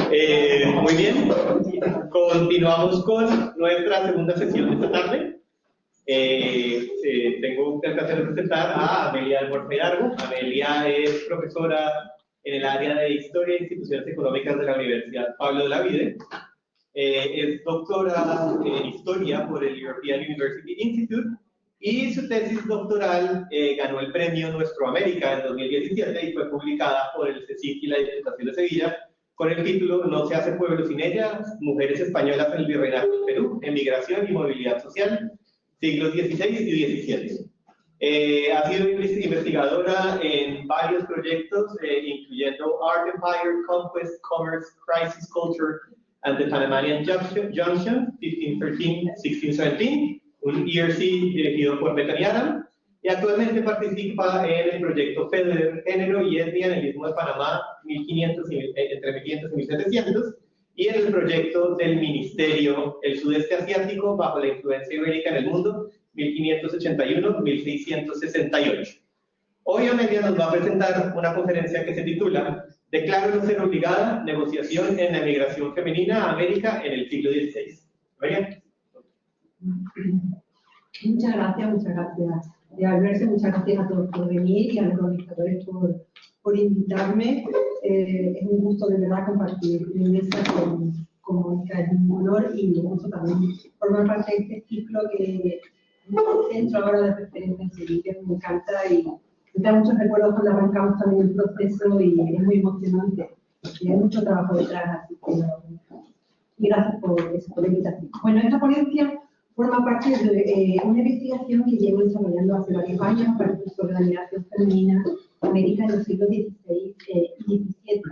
Muy bien, continuamos con nuestra segunda sesión de esta tarde. Tengo el placer de presentar a Amelia Almorza Hidalgo. Amelia es profesora en el área de Historia e Instituciones Económicas de la Universidad Pablo de la Vide. Es doctora en Historia por el European University Institute y su tesis doctoral ganó el premio Nuestro América en 2017 y fue publicada por el CSIC y la Diputación de Sevilla con el título No se hace pueblo sin ella, mujeres españolas en el Virreinato del Perú, emigración y movilidad social, siglos XVI y XVII. Ha sido investigadora en varios proyectos, incluyendo Art Empire, Conquest, Commerce, Crisis, Culture, and the Panamanian Junction, 1513-1617, un ERC dirigido por Bethany Adam, y actualmente participa en el proyecto Federer, Género y Etnia en el Istmo de Panamá, entre 1500 y 1700, y en el proyecto del Ministerio El Sudeste Asiático bajo la influencia ibérica en el mundo, 1581-1668. Hoy Amelia nos va a presentar una conferencia que se titula Declaro no ser obligada, negociación en la emigración femenina a América en el siglo XVI. Amelia. Muchas gracias, Alberto, muchas gracias a todos por venir y a los organizadores por invitarme. Es un gusto de verdad compartir mi mesa con Mónica, es un honor y un gusto también formar parte de este ciclo que es el centro ahora de referencia en Sevilla, me encanta y me da muchos recuerdos cuando arrancamos también el proceso y es muy emocionante y hay mucho trabajo detrás, así que y gracias por la invitación. Bueno, esta ponencia forma parte de una investigación que llevo desarrollando hace varios años sobre la migración femenina a América en los siglos XVI y XVII.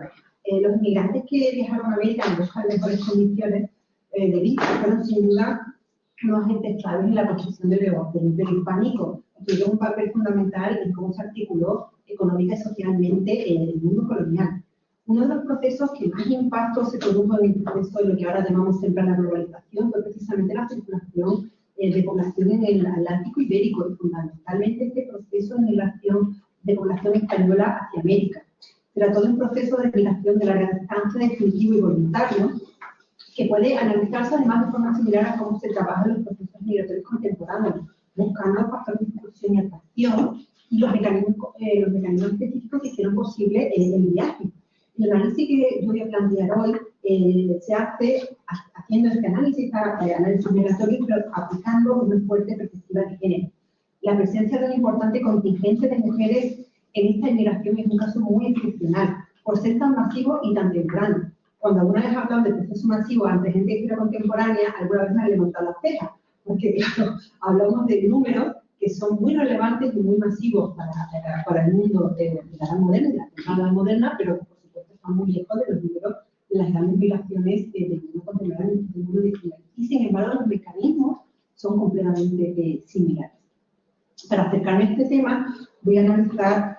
Los inmigrantes que viajaron a América en busca de mejores condiciones de vida fueron sin duda unos agentes claves en la construcción del Imperio Hispánico, tuvieron un papel fundamental en cómo se articuló económica y socialmente en el mundo colonial. Uno de los procesos que más impacto se produjo en el proceso de lo que ahora llamamos siempre la globalización fue precisamente la circulación de población en el Atlántico Ibérico y fundamentalmente este proceso de migración de población española hacia América. Se trató de un proceso de migración de larga distancia, definitivo y voluntario, que puede analizarse además de forma similar a cómo se trabaja en los procesos migratorios contemporáneos, buscando los factores de impulsión y atracción y los mecanismos específicos que hicieron posible el viaje. El análisis que yo voy a plantear hoy se hace haciendo este análisis migratorio, pero aplicando una fuerte perspectiva de género. La presencia de una importante contingente de mujeres en esta inmigración es un caso muy excepcional, por ser tan masivo y tan temprano. Cuando alguna vez hablamos de proceso masivo ante gente de historia contemporánea, alguna vez me ha levantado las cejas, porque claro, hablamos de números que son muy relevantes y muy masivos para el mundo de la edad moderna, de la edad moderna, pero por supuesto están muy lejos de los números de las grandes migraciones del mundo contemporáneo y del mundo digital. Y sin embargo, los mecanismos son completamente similares. Para acercarme a este tema, voy a analizar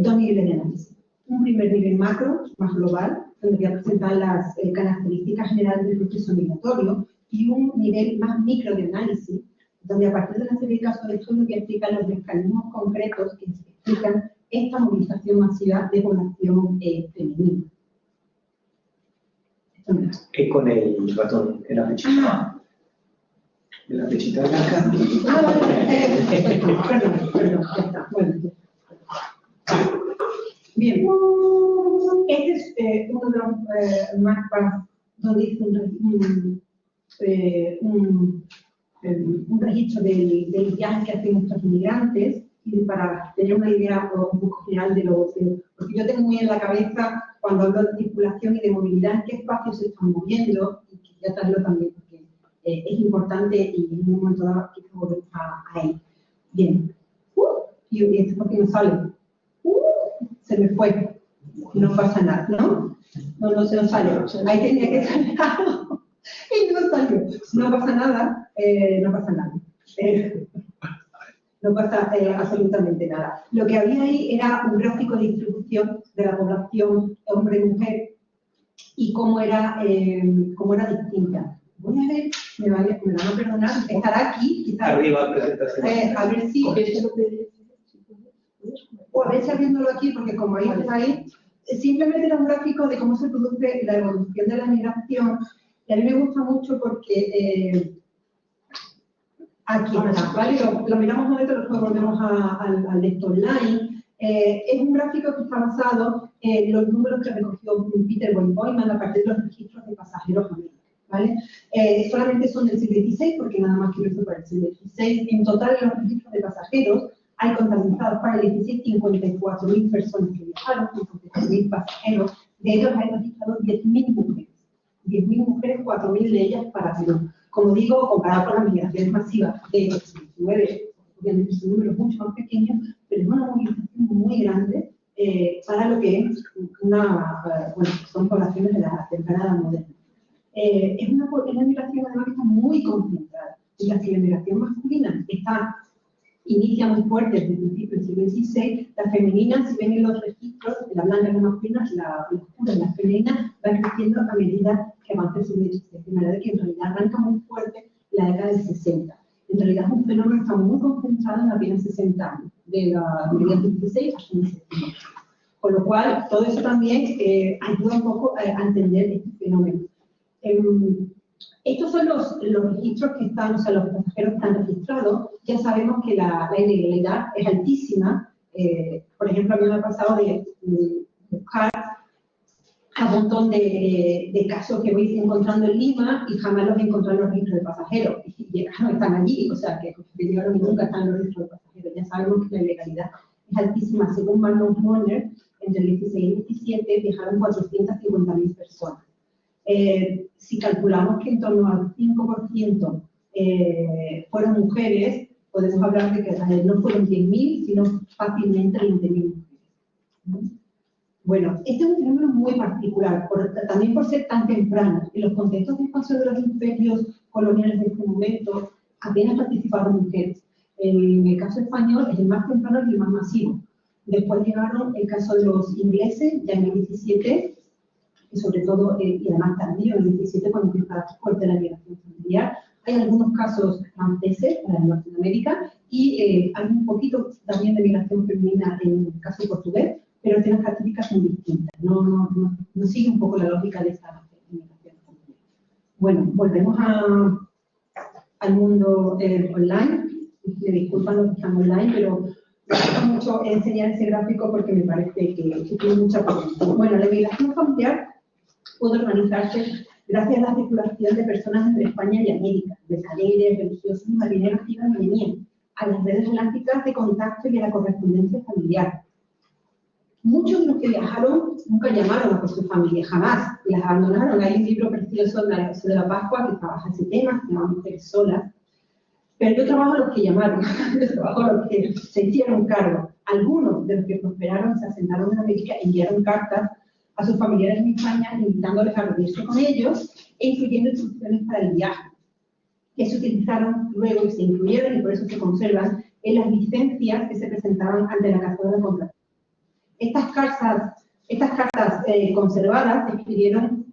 dos niveles de análisis. Un primer nivel macro, más global, donde voy a presentar las características generales del proceso migratorio, y un nivel más micro de análisis, donde a partir de una serie de casos de estudio que explican los mecanismos concretos que explican esta movilización masiva de población femenina. Con el ratón, en la flechita. En la flechita blanca. Perdón, ya está. Bueno. Bien. Este es uno de los mapas donde hice un registro del viaje que hacen nuestros inmigrantes y para tener una idea un poco general de lo que... Porque yo tengo muy en la cabeza, cuando hablo de circulación y de movilidad, en qué espacios se están moviendo, y quería traerlo también porque es importante y en un momento dado hay que volver a él. Bien. Y esto porque no sale. Se me fue. No pasa nada, ¿no? No se nos salió. Ahí tenía que salir algo. Y no salió. No pasa nada. No pasa nada. No pasa absolutamente nada. Lo que había ahí era un gráfico de distribución de la población hombre-mujer y cómo era distinta. Voy a ver, me van a perdonar, estará aquí, quizás. Arriba, presentación. A ver si... O a ver si abriéndolo aquí, porque como ahí está ahí, simplemente era un gráfico de cómo se produce la evolución de la migración, y a mí me gusta mucho porque aquí está, ¿vale? Lo miramos un momento, luego volvemos al de esto online. Es un gráfico que está basado en los números que recogió Peter von Neumann a partir de los registros de pasajeros américanos, ¿vale? Solamente son del siglo XVI, porque nada más quiero esto para el siglo XVI. En total, en los registros de pasajeros hay contabilizados para el 16 54.000 personas que viajaron, 54.000 pasajeros. De ellos hay registrados 10.000 mujeres. 10.000 mujeres, 4.000 de ellas para Perú. Como digo, comparado con las migraciones masivas de 19, obviamente son números mucho más pequeños, pero es una movilización muy grande para lo que es son poblaciones de la temprana edad moderna. Es una migración además que está muy concentrada, y la migración masculina inicia muy fuerte desde el principio del siglo XVI. La femenina, si ven en los registros, la blanca es la masculina, la oscura es la femenina, va creciendo a medida que avanza el siglo XVI, de manera que en realidad arranca muy fuerte la década del 60. En realidad es un fenómeno que está muy concentrado en apenas 60 años, de la medida del 16 hasta el 17. Con lo cual, todo eso también ayuda un poco a entender este fenómeno. Estos son los registros que están, o sea, los pasajeros que están registrados. Ya sabemos que la ilegalidad es altísima. Por ejemplo, a mí me ha pasado de buscar a un montón de casos que voy encontrando en Lima y jamás los he encontrado en los registros de pasajeros. Y llegaron, están allí, o sea, que llegaron y nunca están en los registros de pasajeros. Ya sabemos que la ilegalidad es altísima. Según Marlon Warner, entre el 16 y el 17 viajaron 450.000 personas. Si calculamos que en torno al 5% fueron mujeres, podemos hablar de que no fueron 10.000, sino fácilmente 20.000 mujeres. Bueno, este es un fenómeno muy particular, también por ser tan temprano. En los contextos de expansión de los imperios coloniales de este momento, apenas participaron mujeres. En el caso español es el más temprano y el más masivo. Después llegaron el caso de los ingleses, ya en el 17, y sobre todo, y además tardío, en el 17, cuando empieza fuerte la migración familiar. Hay algunos casos franceses en Norteamérica y hay un poquito también de migración femenina en el caso portugués, pero las características son distintas, no sigue un poco la lógica de esta migración familiar. Bueno, volvemos al mundo online. Me disculpan los que están online, pero me gusta mucho enseñar ese gráfico porque me parece que tiene mucha potencia. Bueno, la migración familiar puede organizarse gracias a la circulación de personas entre España y América, mercaderes, religiosos y marineros que iban y venían, a las redes elásticas de contacto y a la correspondencia familiar. Muchos de los que viajaron nunca llamaron a por su familia, jamás, y las abandonaron. Hay un libro precioso de la Pascua que trabaja ese tema, se llama Mujeres Solas. Pero yo trabajo a los que llamaron, yo trabajo a los que se hicieron cargo. Algunos de los que prosperaron se asentaron en América y enviaron cartas a sus familiares en España, invitándoles a reunirse con ellos e incluyendo instrucciones para el viaje, que se utilizaron luego y se incluyeron, y por eso se conservan, en las licencias que se presentaban ante la Casa de la Contratación. Estas cartas conservadas se escribieron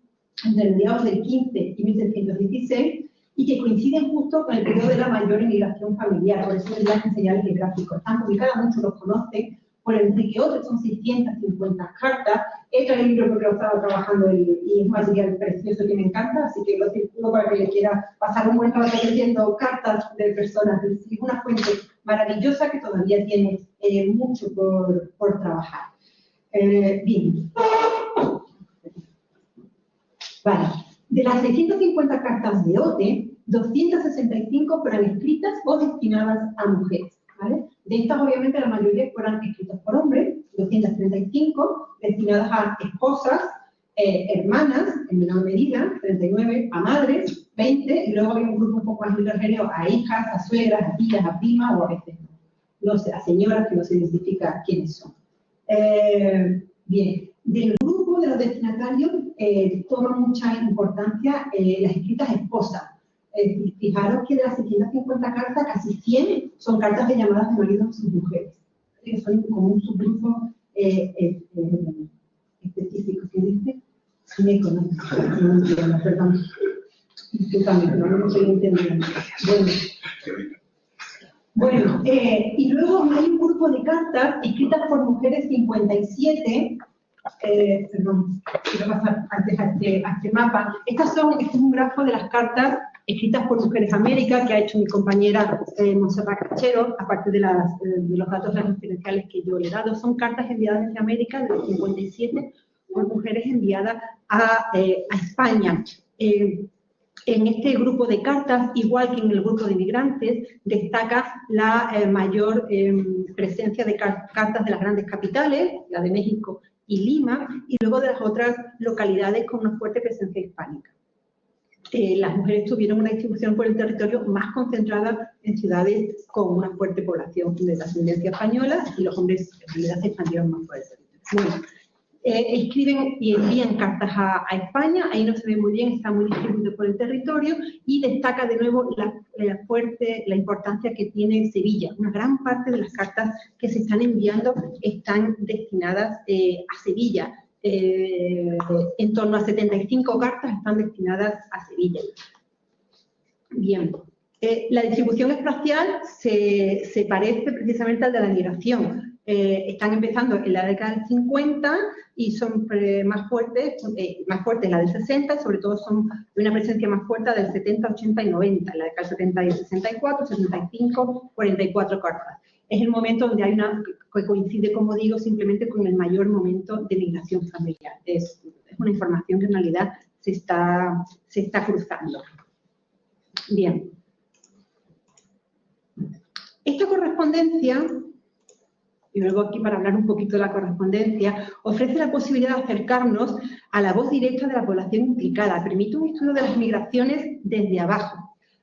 entre mediados del 15 y 1716 y que coinciden justo con el periodo de la mayor inmigración familiar. Por eso les voy a enseñar el gráfico. Están publicadas, muchos los conocen, por Enrique Otto, son 650 cartas. He traído el libro porque lo estaba trabajando y es un material precioso que me encanta, así que lo circulo para que le quiera pasar un buen rato leyendo cartas de personas. Es una fuente maravillosa que todavía tiene mucho por trabajar. Bien. Vale. De las 650 cartas de Ote, 265 fueron escritas o destinadas a mujeres, ¿vale? De estas, obviamente, la mayoría fueron escritas por hombres, 235, destinadas a esposas, hermanas, en menor medida, 39, a madres, 20, y luego hay un grupo un poco más heterogéneo a hijas, a suegras, a tías, a primas, o a veces no sé, a señoras que no se identifica quiénes son. Bien, del grupo de los destinatarios toma mucha importancia las escritas esposas. Fijaros que de las 650 cartas, casi 100 son cartas de llamadas de maridos a sus mujeres. Que son como un subgrupo específico. ¿Qué dice? Me conozco. No entiendo, perdón. Disculpame, pero no lo estoy entendiendo. Bueno, y luego hay un grupo de cartas escritas por mujeres 57, Perdón, quiero pasar antes a este mapa. Este es un grafo de las cartas escritas por Mujeres América, que ha hecho mi compañera Montserrat Cachero, aparte de los datos referenciales que yo le he dado. Son cartas enviadas desde América, de los 57, por mujeres enviadas a España. En este grupo de cartas, igual que en el grupo de migrantes, destaca la mayor presencia de cartas de las grandes capitales, la de México y Lima, y luego de las otras localidades con una fuerte presencia hispánica. Las mujeres tuvieron una distribución por el territorio más concentrada en ciudades con una fuerte población de ascendencia española, y los hombres en realidad se expandieron más por el territorio. Bueno, escriben y envían cartas a España, ahí no se ve muy bien, está muy distribuido por el territorio, y destaca de nuevo la importancia que tiene Sevilla. Una gran parte de las cartas que se están enviando están destinadas a Sevilla. En torno a 75 cartas están destinadas a Sevilla. Bien. La distribución espacial se parece precisamente al de la migración. Están empezando en la década del 50 y son más fuertes la del 60, sobre todo son de una presencia más fuerte del 70, 80 y 90, en la década del 70 y 64, 75, 44 cartas. Es el momento donde hay que coincide, como digo, simplemente con el mayor momento de migración familiar. Es una información que en realidad se está cruzando. Bien. Esta correspondencia, y luego aquí para hablar un poquito de la correspondencia, ofrece la posibilidad de acercarnos a la voz directa de la población implicada, permite un estudio de las migraciones desde abajo,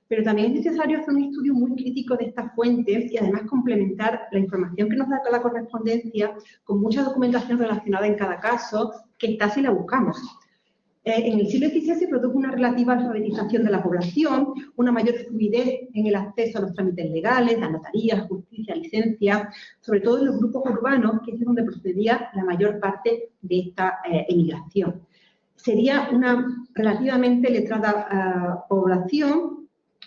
pero también es necesario hacer un estudio muy crítico de estas fuentes y además complementar la información que nos da la correspondencia con mucha documentación relacionada en cada caso, que está si la buscamos. En el siglo XVI se produjo una relativa alfabetización de la población, una mayor fluidez en el acceso a los trámites legales, a notarías, justicia, licencia, sobre todo en los grupos urbanos, que es de donde procedía la mayor parte de esta emigración. Sería una relativamente letrada población,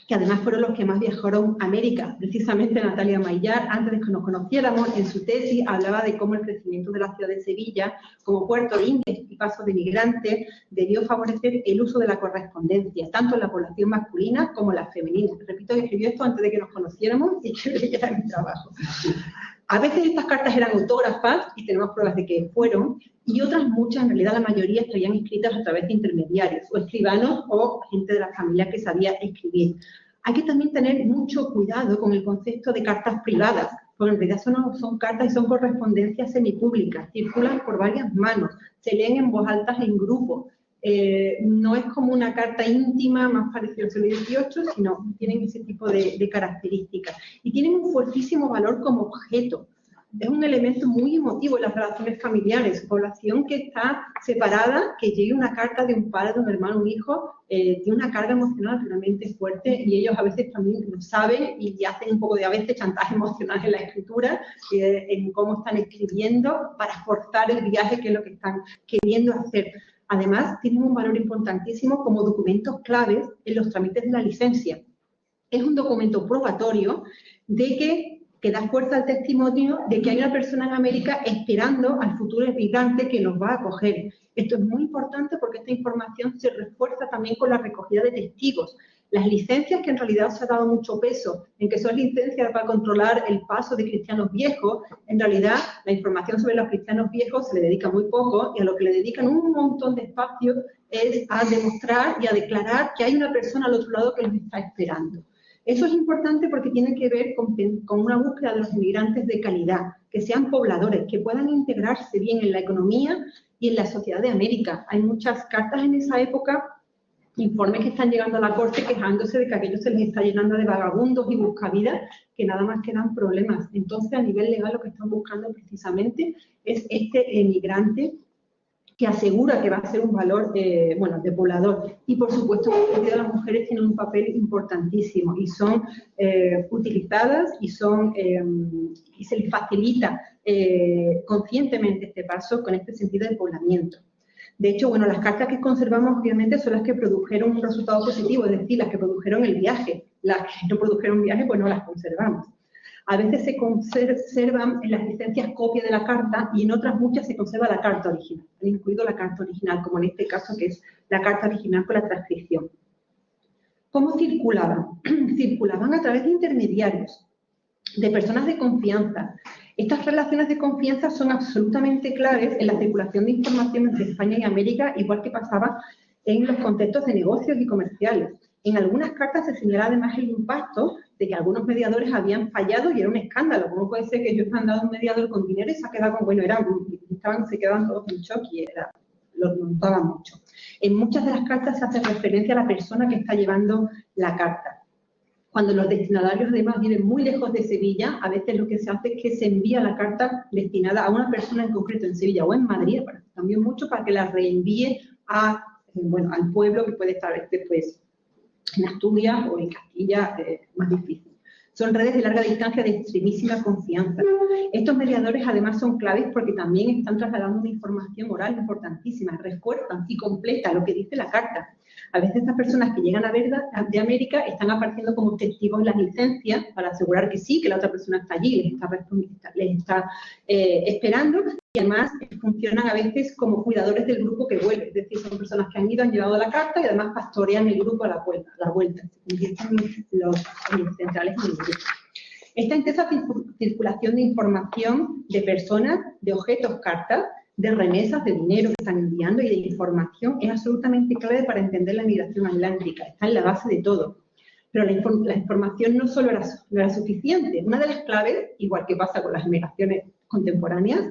que además fueron los que más viajaron a América. Precisamente Natalia Maillard, antes de que nos conociéramos, en su tesis hablaba de cómo el crecimiento de la ciudad de Sevilla, como puerto de ingreso y paso de migrantes, debió favorecer el uso de la correspondencia, tanto en la población masculina como en la femenina. Repito que escribió esto antes de que nos conociéramos y que leyera mi trabajo. A veces estas cartas eran autógrafas, y tenemos pruebas de que fueron, y otras muchas, en realidad la mayoría, estarían escritas a través de intermediarios, o escribanos, o gente de la familia que sabía escribir. Hay que también tener mucho cuidado con el concepto de cartas privadas, porque en realidad son cartas y son correspondencias semipúblicas, circulan por varias manos, se leen en voz alta en grupo. No es como una carta íntima más parecida al siglo XVIII, sino tienen ese tipo de características. Y tienen un fuertísimo valor como objeto. Es un elemento muy emotivo en las relaciones familiares. Población que está separada, que llegue una carta de un padre, de un hermano, un hijo, tiene una carga emocional realmente fuerte, y ellos a veces también lo saben y hacen un poco de, a veces, chantaje emocional en la escritura, en cómo están escribiendo para forzar el viaje, que es lo que están queriendo hacer. Además, tienen un valor importantísimo como documentos claves en los trámites de la licencia. Es un documento probatorio de que da fuerza al testimonio de que hay una persona en América esperando al futuro emigrante que nos va a acoger. Esto es muy importante porque esta información se refuerza también con la recogida de testigos. Las licencias, que en realidad se ha dado mucho peso en que son licencias para controlar el paso de cristianos viejos, en realidad la información sobre los cristianos viejos se le dedica muy poco, y a lo que le dedican un montón de espacio es a demostrar y a declarar que hay una persona al otro lado que los está esperando. Eso es importante porque tiene que ver con una búsqueda de los inmigrantes de calidad, que sean pobladores, que puedan integrarse bien en la economía y en la sociedad de América. Hay muchas cartas en esa época, informes que están llegando a la corte quejándose de que aquello se les está llenando de vagabundos y buscavidas, que nada más que dan problemas. Entonces, a nivel legal, lo que están buscando precisamente es este emigrante que asegura que va a ser un valor de poblador. Y, por supuesto, las mujeres tienen un papel importantísimo y son utilizadas y se les facilita conscientemente este paso con este sentido de poblamiento. De hecho, bueno, las cartas que conservamos obviamente son las que produjeron un resultado positivo, es decir, las que produjeron el viaje. Las que no produjeron viaje, pues no las conservamos. A veces se conservan en las licencias copias de la carta y en otras muchas se conserva la carta original. Han incluido la carta original, como en este caso que es la carta original con la transcripción. ¿Cómo circulaban? Circulaban a través de intermediarios, de personas de confianza. Estas relaciones de confianza son absolutamente claves en la circulación de información entre España y América, igual que pasaba en los contextos de negocios y comerciales. En algunas cartas se señala además el impacto de que algunos mediadores habían fallado y era un escándalo. ¿Cómo puede ser que yo he dado un mediador con dinero y se ha quedado con, bueno, se quedaban todos en shock y lo notaban mucho? En muchas de las cartas se hace referencia a la persona que está llevando la carta. Cuando los destinatarios además viven muy lejos de Sevilla, a veces lo que se hace es que se envía la carta destinada a una persona en concreto en Sevilla o en Madrid, también mucho para que la reenvíe al pueblo que puede estar después en Asturias o en Castilla, más difícil. Son redes de larga distancia de extremísima confianza. Estos mediadores además son claves porque también están trasladando una información oral importantísima, refuerzan y completan lo que dice la carta. A veces estas personas que llegan de América están apareciendo como testigos en las licencias para asegurar que sí, que la otra persona está allí, les está esperando, y además funcionan a veces como cuidadores del grupo que vuelve, es decir, son personas que han ido, han llevado la carta y además pastorean el grupo a la vuelta, se convierten los centrales en el grupo. Esta intensa circulación de información de personas, de objetos, cartas, de remesas, de dinero que están enviando y de información es absolutamente clave para entender la migración atlántica, está en la base de todo. Pero la información no solo era suficiente. Una de las claves, igual que pasa con las migraciones contemporáneas,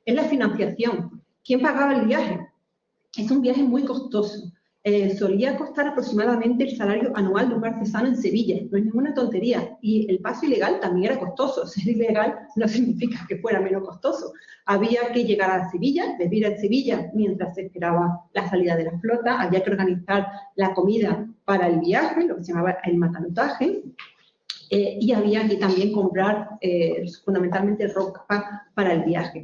es la financiación. ¿Quién pagaba el viaje? Es un viaje muy costoso. Solía costar aproximadamente el salario anual de un artesano en Sevilla. No es ninguna tontería. Y el paso ilegal también era costoso. Ser ilegal no significa que fuera menos costoso. Había que llegar a Sevilla, vivir en Sevilla mientras se esperaba la salida de la flota. Había que organizar la comida para el viaje, lo que se llamaba el matanotaje. Y había que también comprar fundamentalmente ropa para el viaje.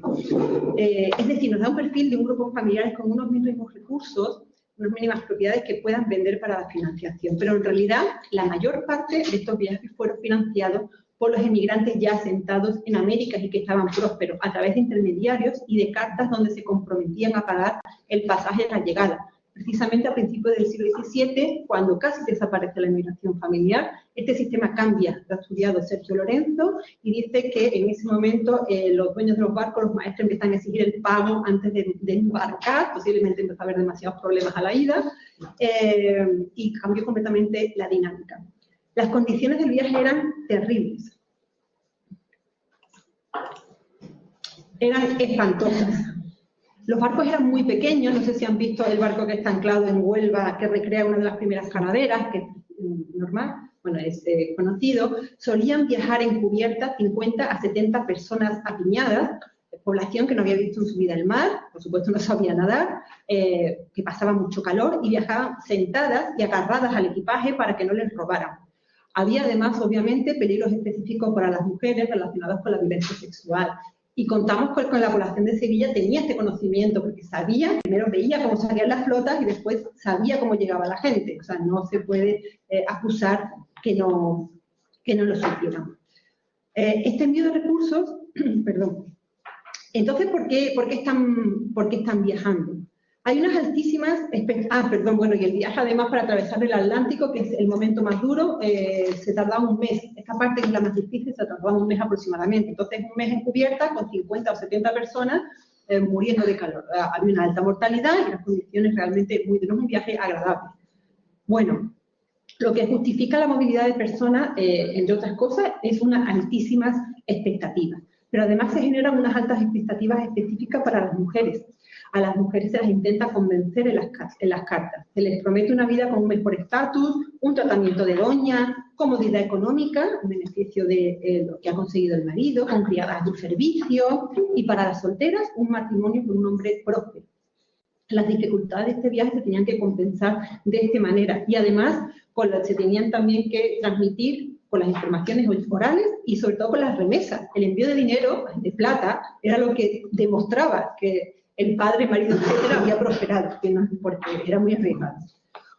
Es decir, nos da un perfil de un grupo familiar con unos mínimos recursos, unas mínimas propiedades que puedan vender para la financiación. Pero en realidad la mayor parte de estos viajes fueron financiados por los emigrantes ya asentados en América y que estaban prósperos a través de intermediarios y de cartas donde se comprometían a pagar el pasaje de la llegada. Precisamente a principios del siglo XVII, cuando casi desaparece la inmigración familiar, este sistema cambia. Lo ha estudiado Sergio Lorenzo y dice que en ese momento los dueños de los barcos, los maestros, empiezan a exigir el pago antes de embarcar, posiblemente empezó a haber demasiados problemas a la ida, y cambió completamente la dinámica. Las condiciones del viaje eran terribles. Eran espantosas. Los barcos eran muy pequeños, no sé si han visto el barco que está anclado en Huelva, que recrea una de las primeras calaveras, que es normal, bueno, es conocido. Solían viajar en cubierta 50 a 70 personas apiñadas, población que no había visto en su vida el mar, por supuesto no sabía nadar, que pasaba mucho calor y viajaban sentadas y agarradas al equipaje para que no les robaran. Había además, obviamente, peligros específicos para las mujeres relacionados con la violencia sexual. Y contamos con la población de Sevilla tenía este conocimiento, porque sabía, primero veía cómo salían las flotas y después sabía cómo llegaba la gente. O sea, no se puede acusar que no lo supieran. Este envío de recursos, perdón. Entonces, ¿por qué están viajando? Hay unas altísimas... bueno, y el viaje además para atravesar el Atlántico, que es el momento más duro, se tardaba un mes. Esta parte que es la más difícil, se tardaba un mes aproximadamente. Entonces, un mes en cubierta con 50 o 70 personas muriendo de calor. Había una alta mortalidad y las condiciones realmente muy duras, un viaje agradable. Bueno, lo que justifica la movilidad de personas, entre otras cosas, es unas altísimas expectativas. Pero además se generan unas altas expectativas específicas para las mujeres. A las mujeres se las intenta convencer en las cartas. Se les promete una vida con un mejor estatus, un tratamiento de doña, comodidad económica, un beneficio de lo que ha conseguido el marido, con criadas de servicio, y para las solteras, un matrimonio con un hombre próspero. Las dificultades de este viaje se tenían que compensar de esta manera, y además se tenían también que transmitir con las informaciones orales y sobre todo con las remesas. El envío de dinero, de plata, era lo que demostraba que el padre, marido, etcétera, había prosperado, porque era muy arriesgado.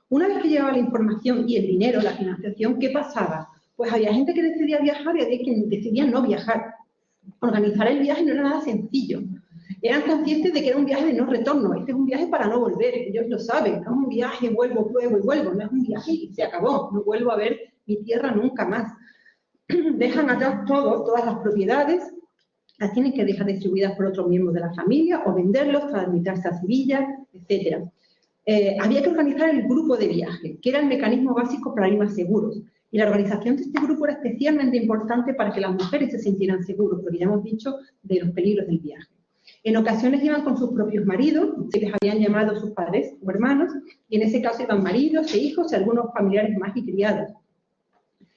Una vez que llegaba la información y el dinero, la financiación, ¿qué pasaba? Pues había gente que decidía viajar y había quien decidía no viajar. Organizar el viaje no era nada sencillo. Eran conscientes de que era un viaje de no retorno. Este es un viaje para no volver, ellos lo saben. No es un viaje, vuelvo, pruebo y vuelvo. No es un viaje y se acabó. No vuelvo a ver mi tierra nunca más. Dejan atrás todas las propiedades, las tienen que dejar distribuidas por otros miembros de la familia o venderlos, trasmitirse a Sevilla, etc. Había que organizar el grupo de viaje, que era el mecanismo básico para ir más seguros. Y la organización de este grupo era especialmente importante para que las mujeres se sintieran seguras, porque ya hemos dicho de los peligros del viaje. En ocasiones iban con sus propios maridos, se les habían llamado sus padres o hermanos, y en ese caso iban maridos e hijos y algunos familiares más y criados.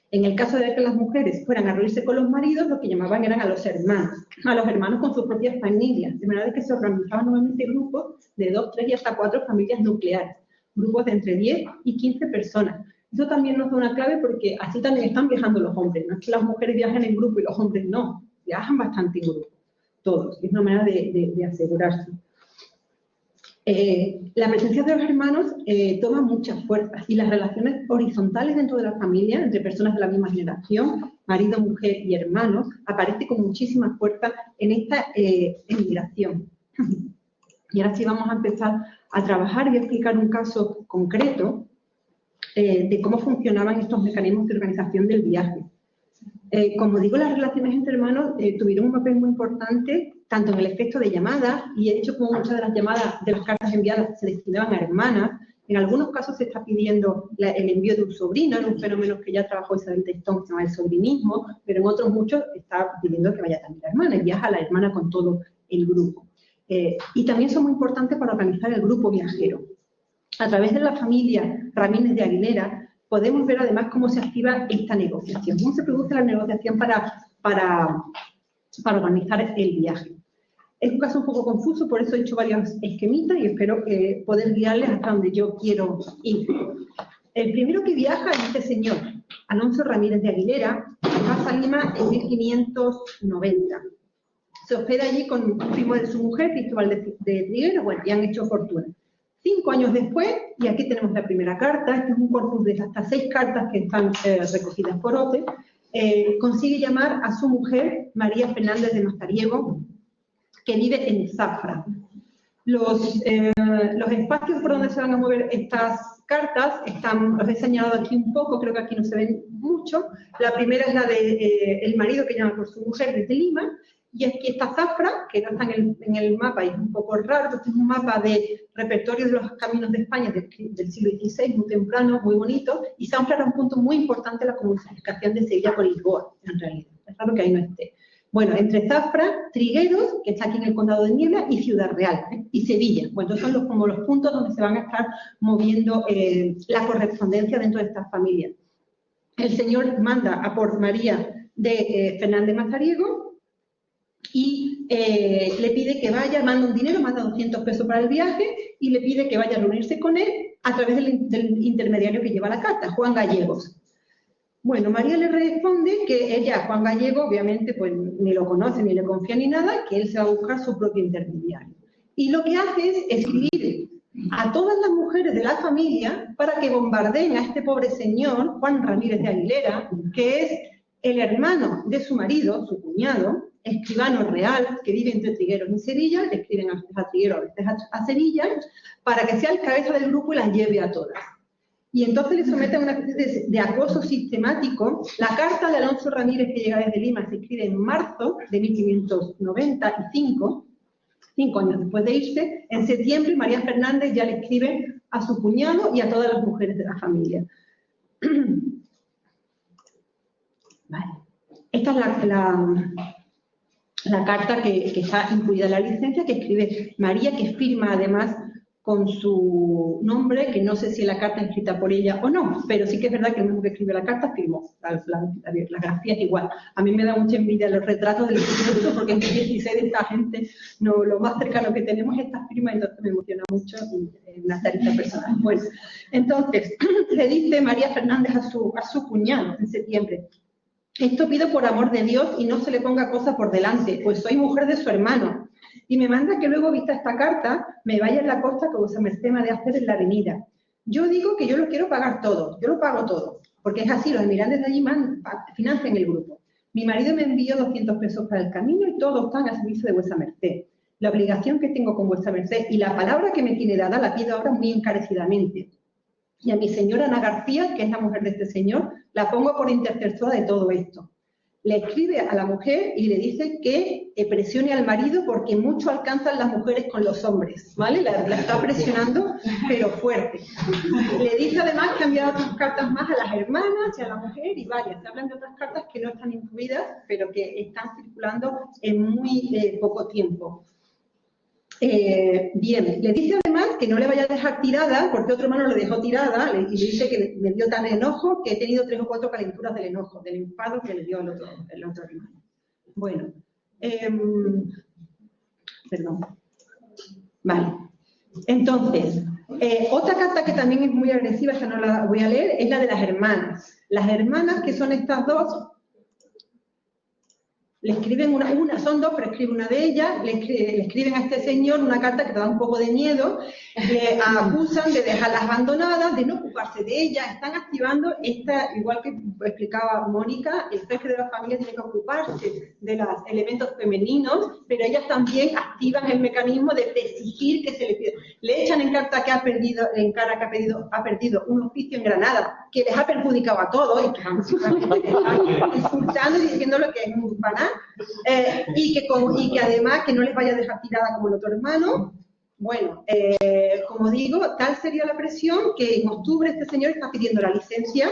En el caso de que las mujeres fueran a reunirse con los maridos, lo que llamaban eran a los hermanos con sus propias familias, de manera que se organizaban nuevamente grupos de 2, 3 y hasta 4 familias nucleares, grupos de entre 10 y 15 personas. Eso también nos da una clave porque así también están viajando los hombres, no es que las mujeres viajen en grupo y los hombres no, viajan bastante en grupo, todos, es una manera de asegurarse. La presencia de los hermanos toma muchas fuerzas y las relaciones horizontales dentro de la familia, entre personas de la misma generación, marido, mujer y hermanos, aparece con muchísima fuerza en esta emigración. Y ahora sí vamos a empezar a trabajar y voy a explicar un caso concreto de cómo funcionaban estos mecanismos de organización del viaje. Como digo, las relaciones entre hermanos tuvieron un papel muy importante tanto en el efecto de llamada, y he hecho como muchas de las llamadas de las cartas enviadas se destinaban a hermanas. En algunos casos se está pidiendo el envío de un sobrino, en un fenómeno que ya trabajó Isabel Testón, que se llama el sobrinismo, pero en otros muchos está pidiendo que vaya también la hermana, y viaja la hermana con todo el grupo. Y también son muy importantes para organizar el grupo viajero. A través de la familia Ramírez de Aguilera, podemos ver además cómo se activa esta negociación, cómo se produce la negociación para organizar el viaje. Es un caso un poco confuso, por eso he hecho varios esquemitas y espero poder guiarles hasta donde yo quiero ir. El primero que viaja es este señor, Alonso Ramírez de Aguilera, que pasa a Lima en 1590. Se hospeda allí con un primo de su mujer, Cristóbal de Trigueros, bueno, y han hecho fortuna. 5 años después, y aquí tenemos la primera carta, este es un corpus de hasta 6 cartas que están recogidas por Ote, consigue llamar a su mujer, María Fernández de Mazariego, que vive en Zafra. Los espacios por donde se van a mover estas cartas, los he señalado aquí un poco, creo que aquí no se ven mucho. La primera es la del marido que llama por su mujer desde Lima, y aquí está Zafra, que no está en el mapa y es un poco raro. Este es un mapa de repertorio de los caminos de España del siglo XVI, muy temprano, muy bonito, y Zafra era un punto muy importante en la comunicación de Sevilla con Lisboa, en realidad. Es raro que ahí no esté. Bueno, entre Zafra, Trigueros, que está aquí en el condado de Niebla, y Ciudad Real, y Sevilla. Bueno, estos son como los puntos donde se van a estar moviendo la correspondencia dentro de estas familias. El señor manda a por María de Fernández Mazariego y le pide que vaya, manda un dinero, manda 200 pesos para el viaje y le pide que vaya a reunirse con él a través del intermediario que lleva la carta, Juan Gallegos. Bueno, María le responde que ella, Juan Gallego, obviamente, pues ni lo conoce, ni le confía ni nada, que él se va a buscar su propio intermediario. Y lo que hace es escribir a todas las mujeres de la familia para que bombardeen a este pobre señor, Juan Ramírez de Aguilera, que es el hermano de su marido, su cuñado, escribano real, que vive entre Trigueros y Sevilla, le escriben a Trigueros, a veces a Sevilla, para que sea el cabeza del grupo y las lleve a todas. Y entonces le someten a una especie de acoso sistemático. La carta de Alonso Ramírez, que llega desde Lima, se escribe en marzo de 1595, 5 años después de irse. En septiembre, María Fernández ya le escribe a su cuñado y a todas las mujeres de la familia. Vale. Esta es la carta que está incluida en la licencia, que escribe María, que firma además con su nombre, que no sé si la carta es escrita por ella o no, pero sí que es verdad que el mismo que escribe la carta firmó. La grafía es igual. A mí me da mucha envidia los retratos del instituto, porque en 16 de esta gente, no, lo más cercano que tenemos es esta firma, entonces me emociona mucho nacer esta persona. Bueno, entonces, le dice María Fernández a su cuñado en septiembre: esto pido por amor de Dios y no se le ponga cosa por delante, pues soy mujer de su hermano. Y me manda que luego, vista esta carta, me vaya en la costa que vuesa merced me ha de hacer en la avenida. Yo digo que yo lo quiero pagar todo, yo lo pago todo, porque es así, los emigrantes de allí financian el grupo. Mi marido me envió 200 pesos para el camino y todos están a servicio de vuesa merced. La obligación que tengo con vuesa merced y la palabra que me tiene dada la pido ahora muy encarecidamente. Y a mi señora Ana García, que es la mujer de este señor, la pongo por intercesora de todo esto. Le escribe a la mujer y le dice que presione al marido porque mucho alcanzan las mujeres con los hombres, ¿vale? La está presionando, pero fuerte. Le dice además que ha enviado otras cartas más a las hermanas y a la mujer y varias. Se hablan de otras cartas que no están incluidas, pero que están circulando en muy poco tiempo. Bien, le dice además que no le vaya a dejar tirada, porque otro hermano le dejó tirada, y le dice que me dio tan enojo que he tenido 3 o 4 calenturas del enojo, del enfado que le dio el otro hermano. Bueno, perdón. Vale. Entonces, otra carta que también es muy agresiva, esta no la voy a leer, es la de las hermanas. Las hermanas, que son estas dos, le escriben son dos, pero escribe una de ellas, le escriben a este señor una carta que te da un poco de miedo, le acusan de dejarlas abandonadas, de no ocuparse de ellas, están activando esta, igual que explicaba Mónica, el jefe de la familia tiene que ocuparse de los elementos femeninos, pero ellas también activan el mecanismo de exigir que se le pida. Le echan en cara que ha perdido un oficio en Granada, que les ha perjudicado a todos, y que vamos insultando y diciendo lo que es un banal. Y que además que no les vaya a dejar tirada como el otro hermano. Bueno, como digo, tal sería la presión que en octubre este señor está pidiendo la licencia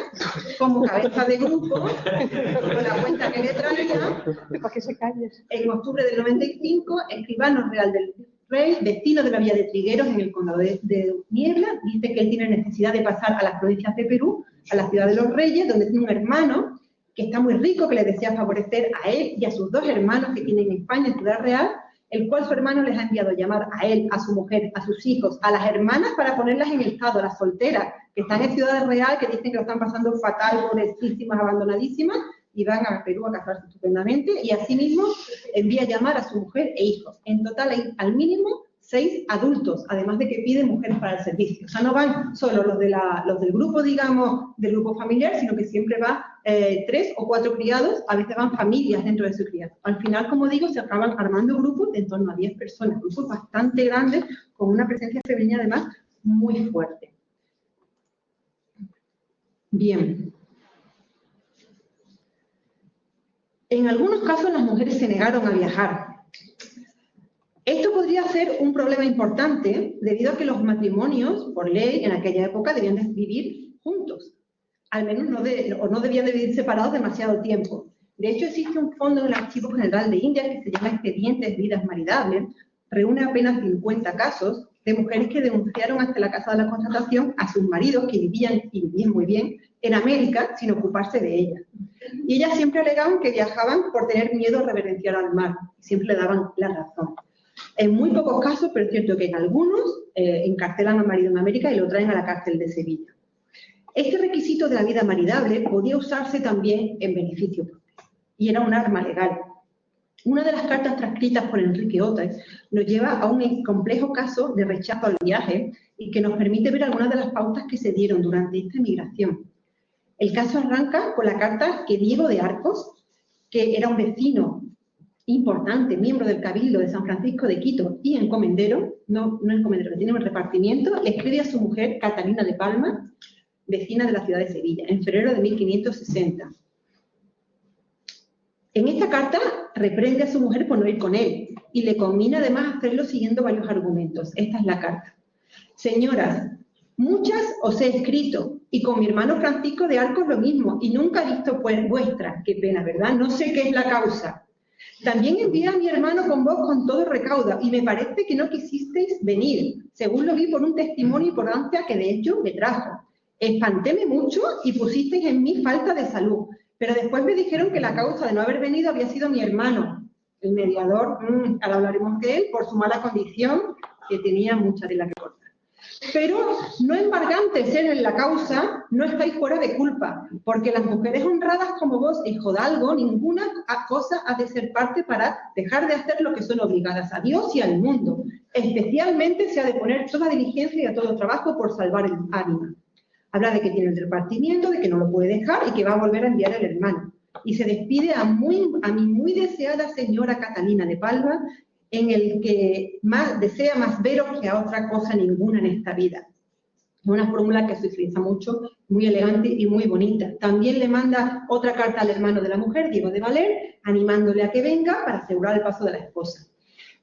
como cabeza de grupo, con la cuenta que le traía. Para que se calle. En octubre del 95, escribano real del rey, vecino de la villa de Trigueros en el condado de Niebla, dice que él tiene necesidad de pasar a las provincias de Perú, a la ciudad de los Reyes, donde tiene un hermano que está muy rico, que le desea favorecer a él y a sus 2 hermanos que tienen en España, en Ciudad Real, el cual su hermano les ha enviado llamar a él, a su mujer, a sus hijos, a las hermanas para ponerlas en el estado, a las solteras, que están en Ciudad Real, que dicen que lo están pasando fatal, pobrecísimas, abandonadísimas, y van a Perú a casarse estupendamente, y asimismo envía a llamar a su mujer e hijos. En total hay al mínimo 6 adultos, además de que piden mujeres para el servicio. O sea, no van solo los del grupo, digamos, del grupo familiar, sino que siempre va 3 o 4 criados, a veces van familias dentro de su criado. Al final, como digo, se acaban armando grupos de en torno a 10 personas, grupos bastante grandes, con una presencia femenina además muy fuerte. Bien. En algunos casos las mujeres se negaron a viajar. Esto podría ser un problema importante debido a que los matrimonios, por ley, en aquella época debían de vivir juntos. Al menos no debían de vivir separados demasiado tiempo. De hecho, existe un fondo en el Archivo General de India que se llama Expedientes de Vidas Maridables. Reúne apenas 50 casos de mujeres que denunciaron ante la Casa de la Constatación a sus maridos que vivían, y vivían muy bien, en América sin ocuparse de ellas. Y ellas siempre alegaban que viajaban por tener miedo a reverenciar al mar. Siempre le daban la razón. En muy pocos casos, pero es cierto que en algunos, encarcelan al marido en América y lo traen a la cárcel de Sevilla. Este requisito de la vida maridable podía usarse también en beneficio propio, y era un arma legal. Una de las cartas transcritas por Enrique Otes nos lleva a un complejo caso de rechazo al viaje y que nos permite ver algunas de las pautas que se dieron durante esta emigración. El caso arranca con la carta que Diego de Arcos, que era un vecino importante, miembro del Cabildo de San Francisco de Quito y encomendero, no encomendero, que tiene un repartimiento, le escribe a su mujer Catalina de Palma, vecina de la ciudad de Sevilla, en febrero de 1560. En esta carta reprende a su mujer por no ir con él y le conmina además hacerlo siguiendo varios argumentos. Esta es la carta. Señoras, muchas os he escrito y con mi hermano Francisco de Arcos lo mismo y nunca he visto pues vuestra. Qué pena, ¿verdad? No sé qué es la causa. También envié a mi hermano con vos con todo recaudo y me parece que no quisisteis venir, según lo vi por un testimonio y por ansia que de hecho me trajo. Espantéme mucho y pusisteis en mí falta de salud, pero después me dijeron que la causa de no haber venido había sido mi hermano, el mediador, ahora hablaremos de él, por su mala condición, que tenía mucha tela que cortar. Pero no embargante ser en la causa, no estáis fuera de culpa, porque las mujeres honradas como vos, hijodalgo, ninguna cosa ha de ser parte para dejar de hacer lo que son obligadas a Dios y al mundo. Especialmente se ha de poner toda diligencia y a todo trabajo por salvar el ánima. Habla de que tiene el repartimiento, de que no lo puede dejar y que va a volver a enviar al hermano. Y se despide a mi muy deseada señora Catalina de Palma, en el que desea más veros que a otra cosa ninguna en esta vida. Una fórmula que se utiliza mucho, muy elegante y muy bonita. También le manda otra carta al hermano de la mujer, Diego de Valer, animándole a que venga para asegurar el paso de la esposa.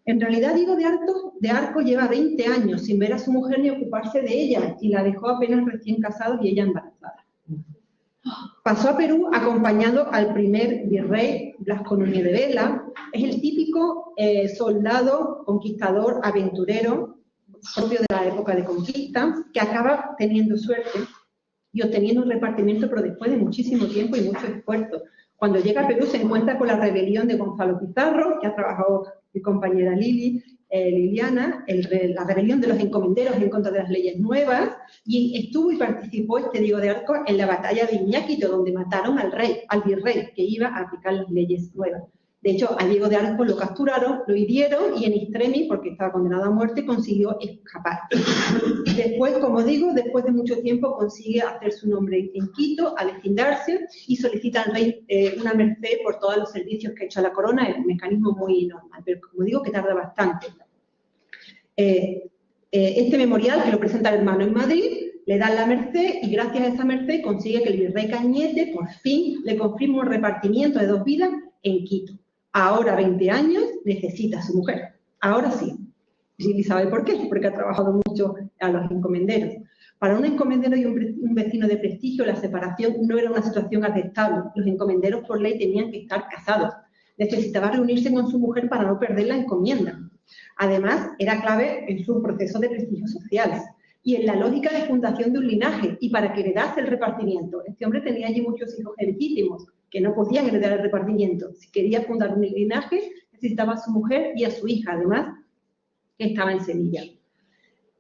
En realidad, Diego de Arco lleva 20 años sin ver a su mujer ni ocuparse de ella, y la dejó apenas recién casados y ella embarazada. Pasó a Perú acompañando al primer virrey Blasco Núñez de Vela. Es el típico soldado, conquistador, aventurero, propio de la época de conquista, que acaba teniendo suerte y obteniendo un repartimiento, pero después de muchísimo tiempo y mucho esfuerzo. Cuando llega a Perú se encuentra con la rebelión de Gonzalo Pizarro, que ha trabajado mi compañera Liliana, la rebelión de los encomenderos en contra de las leyes nuevas, y estuvo y participó Diego de Arco en la batalla de Iñáquito, donde mataron al virrey, que iba a aplicar las leyes nuevas. De hecho, a Diego de Arco lo capturaron, lo hirieron y en extremis, porque estaba condenado a muerte, consiguió escapar. Después, como digo, después de mucho tiempo consigue hacer su nombre en Quito, alistarse y solicita al rey una merced por todos los servicios que ha hecho a la corona. Es un mecanismo muy normal, pero como digo, que tarda bastante. Este memorial, que lo presenta el hermano en Madrid, le dan la merced y gracias a esa merced consigue que el virrey Cañete por fin le confirme un repartimiento de 2 vidas en Quito. Ahora, 20 años, necesita a su mujer. Ahora sí. ¿Y sabe por qué? Porque ha trabajado mucho a los encomenderos. Para un encomendero y un vecino de prestigio, la separación no era una situación aceptable. Los encomenderos, por ley, tenían que estar casados. Necesitaba reunirse con su mujer para no perder la encomienda. Además, era clave en su proceso de prestigio social y en la lógica de fundación de un linaje y para que heredase el repartimiento. Este hombre tenía allí muchos hijos legítimos que no podían heredar el repartimiento. Si quería fundar un linaje, necesitaba a su mujer y a su hija, además, que estaba en Sevilla.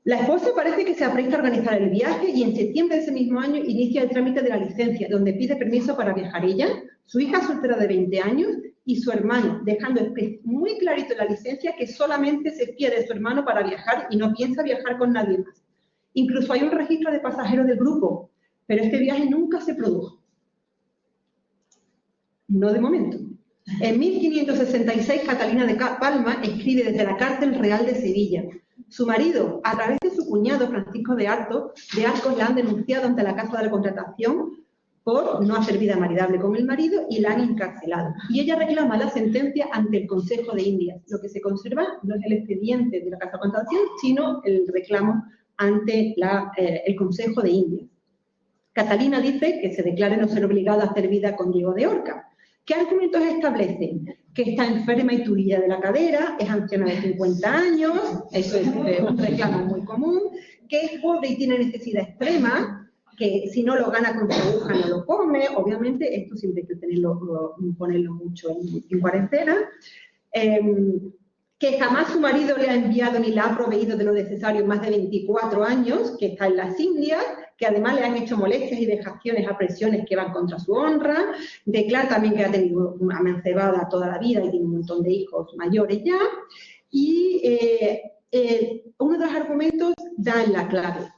La esposa parece que se apresta a organizar el viaje y en septiembre de ese mismo año inicia el trámite de la licencia, donde pide permiso para viajar ella, su hija soltera de 20 años y su hermano, dejando muy clarito en la licencia que solamente se fía de su hermano para viajar y no piensa viajar con nadie más. Incluso hay un registro de pasajeros del grupo, pero este viaje nunca se produjo. No de momento. En 1566, Catalina de Palma escribe desde la cárcel real de Sevilla. Su marido, a través de su cuñado Francisco de Arcos, la han denunciado ante la Casa de la Contratación por no hacer vida maridable con el marido y la han encarcelado. Y ella reclama la sentencia ante el Consejo de Indias. Lo que se conserva no es el expediente de la Casa de Contratación, sino el reclamo ante el Consejo de Indias. Catalina dice que se declare no ser obligada a hacer vida con Diego de Orca. ¿Qué argumentos establecen? Que está enferma y turilla de la cadera, es anciana de 50 años, eso es un reclamo muy común, que es pobre y tiene necesidad extrema, que si no lo gana con su aguja no lo come, obviamente esto siempre hay que ponerlo mucho en cuarentena, que jamás su marido le ha enviado ni la ha proveído de lo necesario en más de 24 años, que está en las Indias, que además le han hecho molestias y vejaciones a presiones que van contra su honra, declara también que ha tenido una amancebada toda la vida y tiene un montón de hijos mayores ya, y uno de los argumentos da en la clave.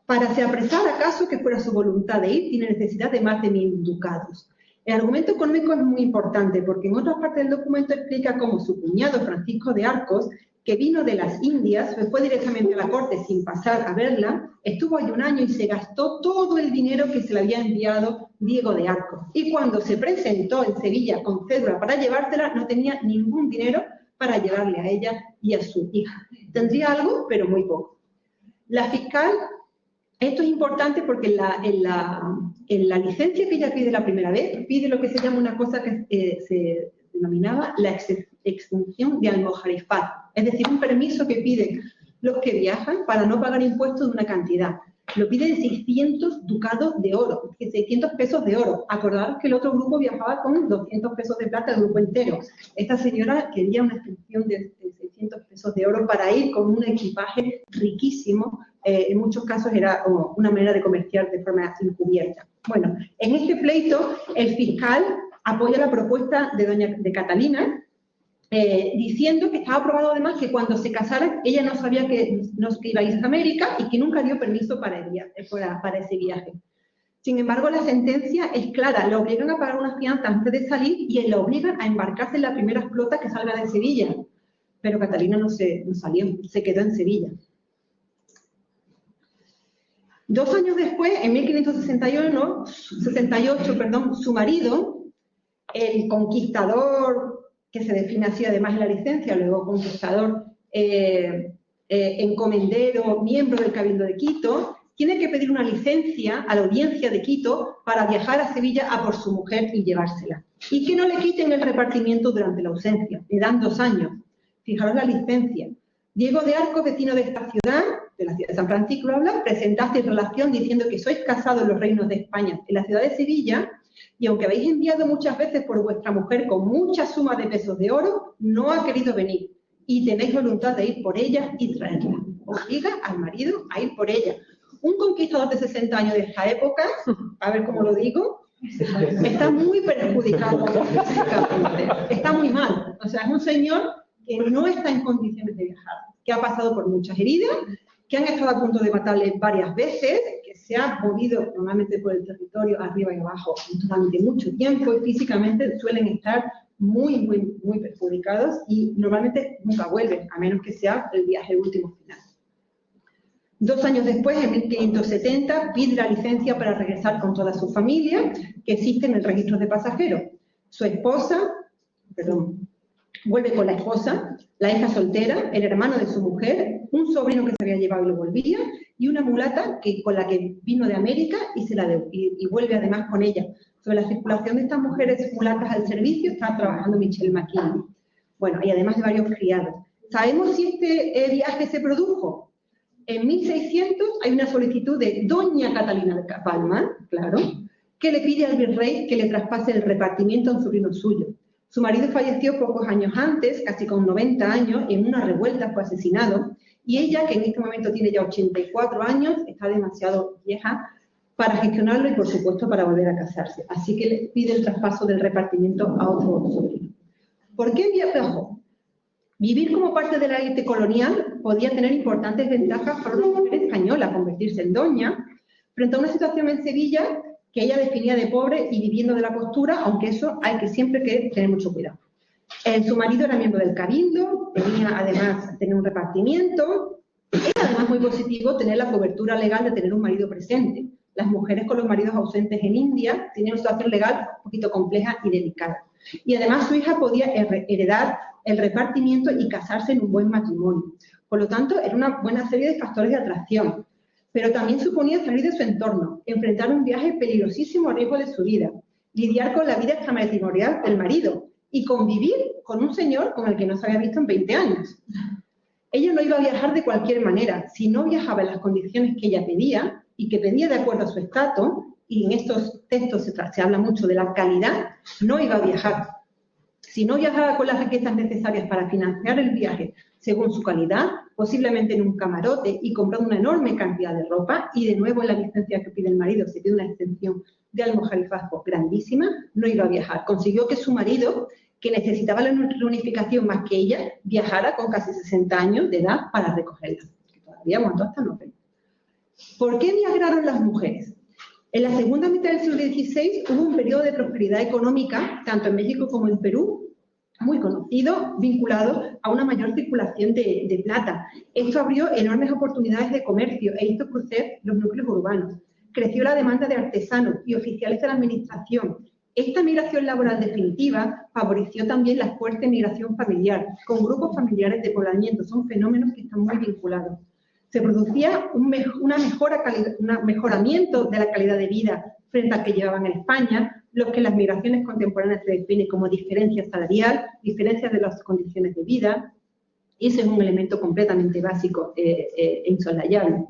Para se apresar acaso que fuera su voluntad de ir, tiene necesidad de más de 1000 ducados. El argumento económico es muy importante porque en otra parte del documento explica cómo su cuñado Francisco de Arcos, que vino de las Indias, fue directamente a la corte sin pasar a verla, estuvo allí un año y se gastó todo el dinero que se le había enviado Diego de Arcos. Y cuando se presentó en Sevilla con cédula para llevársela, no tenía ningún dinero para llevarle a ella y a su hija. Tendría algo, pero muy poco. La fiscal, esto es importante porque en la licencia que ella pide la primera vez, pide lo que se llama una cosa que se denominaba la exención de almojarifaz, es decir, un permiso que piden los que viajan para no pagar impuestos de una cantidad. Lo pide de 600 ducados de oro, 600 pesos de oro. Acordaros que el otro grupo viajaba con 200 pesos de plata, el grupo entero. Esta señora quería una exención de 600 pesos de oro para ir con un equipaje riquísimo. En muchos casos era una manera de comerciar de forma encubierta. Bueno, en este pleito el fiscal apoya la propuesta de Catalina diciendo que estaba probado además que cuando se casaran ella no sabía que iba a ir a América y que nunca dio permiso para ese viaje. Sin embargo, la sentencia es clara, la obligan a pagar una fianza antes de salir y la obligan a embarcarse en la primera flota que salga de Sevilla. Pero Catalina no salió, se quedó en Sevilla. 2 años después, en 1568, su marido, el conquistador, que se define así además en la licencia, luego conquistador, encomendero, miembro del Cabildo de Quito, tiene que pedir una licencia a la audiencia de Quito para viajar a Sevilla a por su mujer y llevársela. Y que no le quiten el repartimiento durante la ausencia. Le dan 2 años. Fijaros la licencia. Diego de Arco, vecino de esta ciudad, de la ciudad de San Francisco, presentaste relación diciendo que sois casados en los reinos de España, en la ciudad de Sevilla, y aunque habéis enviado muchas veces por vuestra mujer con mucha suma de pesos de oro, no ha querido venir. Y tenéis voluntad de ir por ella y traerla. Obliga al marido a ir por ella. Un conquistador de 60 años de esta época, a ver cómo lo digo, está muy perjudicado. Está muy mal. O sea, es un señor que no está en condiciones de viajar, que ha pasado por muchas heridas, que han estado a punto de matarle varias veces, que se ha movido normalmente por el territorio arriba y abajo durante mucho tiempo y físicamente suelen estar muy perjudicados y normalmente nunca vuelven, a menos que sea el viaje último final. 2 años después, en 1570, pide la licencia para regresar con toda su familia, que existe en el registro de pasajeros. Su esposa, vuelve con la esposa, la hija soltera, el hermano de su mujer, un sobrino que se había llevado y lo volvía, y una mulata con la que vino de América y vuelve además con ella. Sobre la circulación de estas mujeres mulatas al servicio está trabajando Michelle McKinney. Bueno, y además de varios criados. ¿Sabemos si este viaje se produjo? En 1600 hay una solicitud de doña Catalina de Palma, claro, que le pide al virrey que le traspase el repartimiento a un sobrino suyo. Su marido falleció pocos años antes, casi con 90 años, en una revuelta fue asesinado, y ella, que en este momento tiene ya 84 años, está demasiado vieja para gestionarlo y, por supuesto, para volver a casarse. Así que le pide el traspaso del repartimiento a otro sobrino. ¿Por qué viajó? Vivir como parte de la élite colonial podía tener importantes ventajas para una mujer española, convertirse en doña, frente a una situación en Sevilla que ella definía de pobre y viviendo de la costura, aunque eso hay que siempre tener mucho cuidado. Su marido era miembro del Cabildo, tenía además un repartimiento. Era además muy positivo tener la cobertura legal de tener un marido presente. Las mujeres con los maridos ausentes en India tienen una situación legal un poquito compleja y delicada. Y además su hija podía heredar el repartimiento y casarse en un buen matrimonio. Por lo tanto, era una buena serie de factores de atracción. Pero también suponía salir de su entorno, enfrentar un viaje peligrosísimo a riesgo de su vida, lidiar con la vida extramatrimonial del marido y convivir con un señor con el que no se había visto en 20 años. Ella no iba a viajar de cualquier manera. Si no viajaba en las condiciones que ella pedía y que pedía de acuerdo a su estatus, y en estos textos se habla mucho de la calidad, no iba a viajar. Si no viajaba con las riquezas necesarias para financiar el viaje según su calidad, posiblemente en un camarote y comprando una enorme cantidad de ropa, y de nuevo en la licencia que pide el marido se pide una extensión de almojarifazgo grandísima, no iba a viajar. Consiguió que su marido, que necesitaba la reunificación más que ella, viajara con casi 60 años de edad para recogerla, que todavía aguantó hasta no. ¿Por qué migraron las mujeres? En la segunda mitad del siglo XVI hubo un periodo de prosperidad económica, tanto en México como en Perú, muy conocido, vinculado a una mayor circulación de plata. Esto abrió enormes oportunidades de comercio e hizo crecer los núcleos urbanos. Creció la demanda de artesanos y oficiales de la administración. Esta migración laboral definitiva favoreció también la fuerte migración familiar, con grupos familiares de poblamiento. Son fenómenos que están muy vinculados. Se producía un mejoramiento de la calidad de vida frente al que llevaban en España, lo que en las migraciones contemporáneas se define como diferencia salarial, diferencias de las condiciones de vida. Ese es un elemento completamente básico e insoslayable.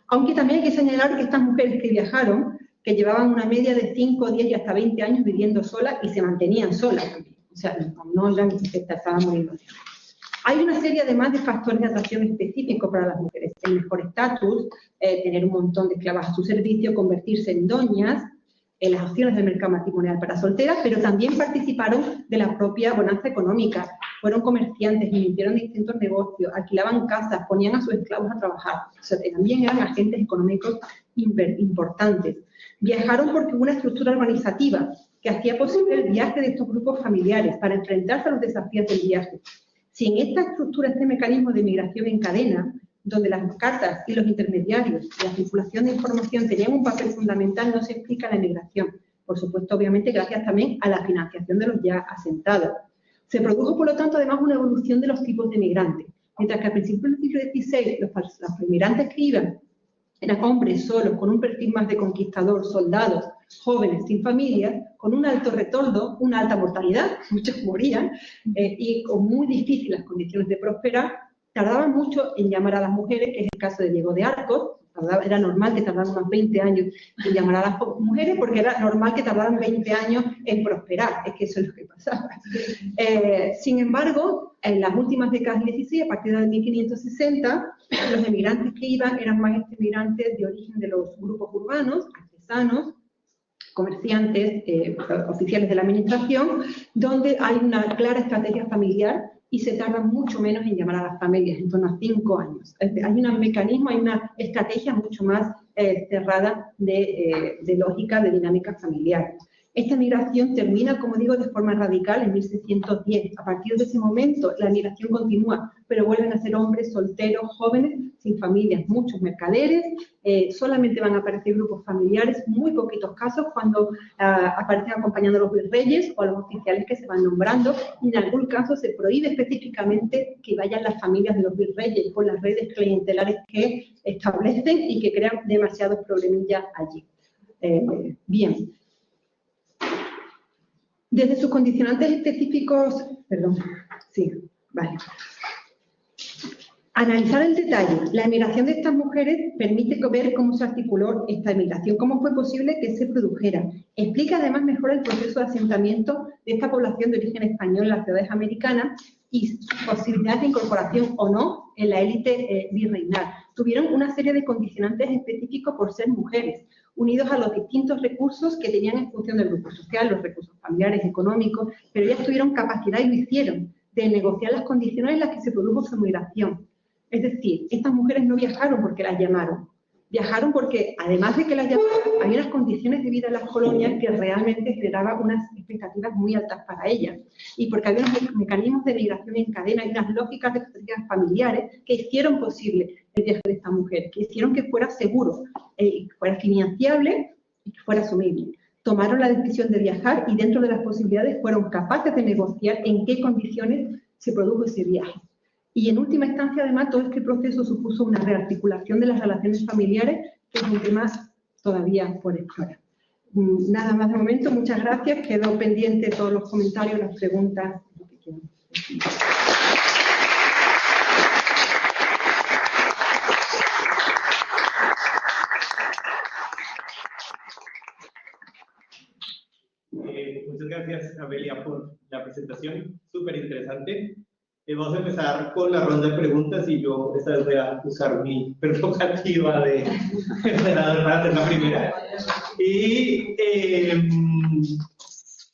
Aunque también hay que señalar que estas mujeres que viajaron, que llevaban una media de 5, 10 y hasta 20 años viviendo solas y se mantenían solas también. O sea, no eran que estaban muriendo. Hay una serie además de factores de atracción específicos para las mujeres. El mejor estatus, tener un montón de esclavas a su servicio, convertirse en doñas, en las opciones del mercado matrimonial para solteras, pero también participaron de la propia bonanza económica. fueron comerciantes, invirtieron en distintos negocios, alquilaban casas, ponían a sus esclavos a trabajar. O sea, también eran agentes económicos importantes. Viajaron porque hubo una estructura organizativa que hacía posible el viaje de estos grupos familiares para enfrentarse a los desafíos del viaje. Si en esta estructura, este mecanismo de migración en cadena, donde las casas y los intermediarios y la circulación de información tenían un papel fundamental, no se explica la migración. Por supuesto, obviamente, gracias también a la financiación de los ya asentados. Se produjo, por lo tanto, además, una evolución de los tipos de migrantes. Mientras que al principio del siglo XVI los migrantes que iban eran hombres solos, con un perfil más de conquistador, soldados, jóvenes, sin familia, con un alto retorno, una alta mortalidad, muchos morían, y con muy difíciles condiciones de prosperar, tardaban mucho en llamar a las mujeres, que es el caso de Diego de Arcos. Era normal que tardaran unos 20 años en llamar a las mujeres, porque era normal que tardaran 20 años en prosperar, es que eso es lo que pasaba. Sin embargo, en las últimas décadas del XVI, a partir de 1560, los emigrantes que iban eran más emigrantes de origen de los grupos urbanos, artesanos, comerciantes, oficiales de la administración, donde hay una clara estrategia familiar y se tarda mucho menos en llamar a las familias, en torno a 5 años. Hay un mecanismo, hay una estrategia mucho más cerrada de lógica, de dinámica familiar. Esta migración termina, como digo, de forma radical en 1610. A partir de ese momento, la migración continúa, pero vuelven a ser hombres solteros, jóvenes, sin familias, muchos mercaderes, solamente van a aparecer grupos familiares, muy poquitos casos, cuando aparecen acompañando a los virreyes o a los oficiales que se van nombrando, y en algún caso se prohíbe específicamente que vayan las familias de los virreyes por las redes clientelares que establecen y que crean demasiados problemillas allí. Bien. Desde sus condicionantes específicos, Analizar el detalle. La emigración de estas mujeres permite ver cómo se articuló esta emigración, cómo fue posible que se produjera. Explica además mejor el proceso de asentamiento de esta población de origen español en las ciudades americanas y su posibilidad de incorporación o no en la élite virreinal. Tuvieron una serie de condicionantes específicos por ser mujeres, unidos a los distintos recursos que tenían en función del grupo social, los recursos familiares, económicos, pero ellas tuvieron capacidad, y lo hicieron, de negociar las condiciones en las que se produjo su migración. Es decir, estas mujeres no viajaron porque las llamaron, viajaron porque, además de que las llamaron, había unas condiciones de vida en las colonias que realmente generaban unas expectativas muy altas para ellas, y porque había unos mecanismos de migración en cadena y unas lógicas de estrategias familiares que hicieron posible el viaje de estas mujeres, que hicieron que fuera seguro, que fuera financiable y que fuera asumible. Tomaron la decisión de viajar y dentro de las posibilidades fueron capaces de negociar en qué condiciones se produjo ese viaje. Y en última instancia, además, todo este proceso supuso una rearticulación de las relaciones familiares, que es un tema todavía por explorar. Nada más de momento, muchas gracias. Quedo pendiente de todos los comentarios, las preguntas, lo que quieran. Muchas gracias, Amelia, por la presentación, súper interesante. Vamos a empezar con la ronda de preguntas y yo esta vez voy a usar mi prerrogativa de moderador para hacer la primera. Y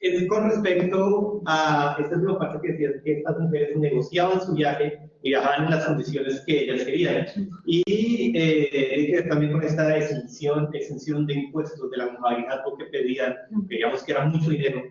es con respecto a esta última parte que decías, que estas mujeres negociaban su viaje y viajaban en las condiciones que ellas querían. Y también con esta exención de impuestos de la mujer que pedían, digamos que era mucho dinero,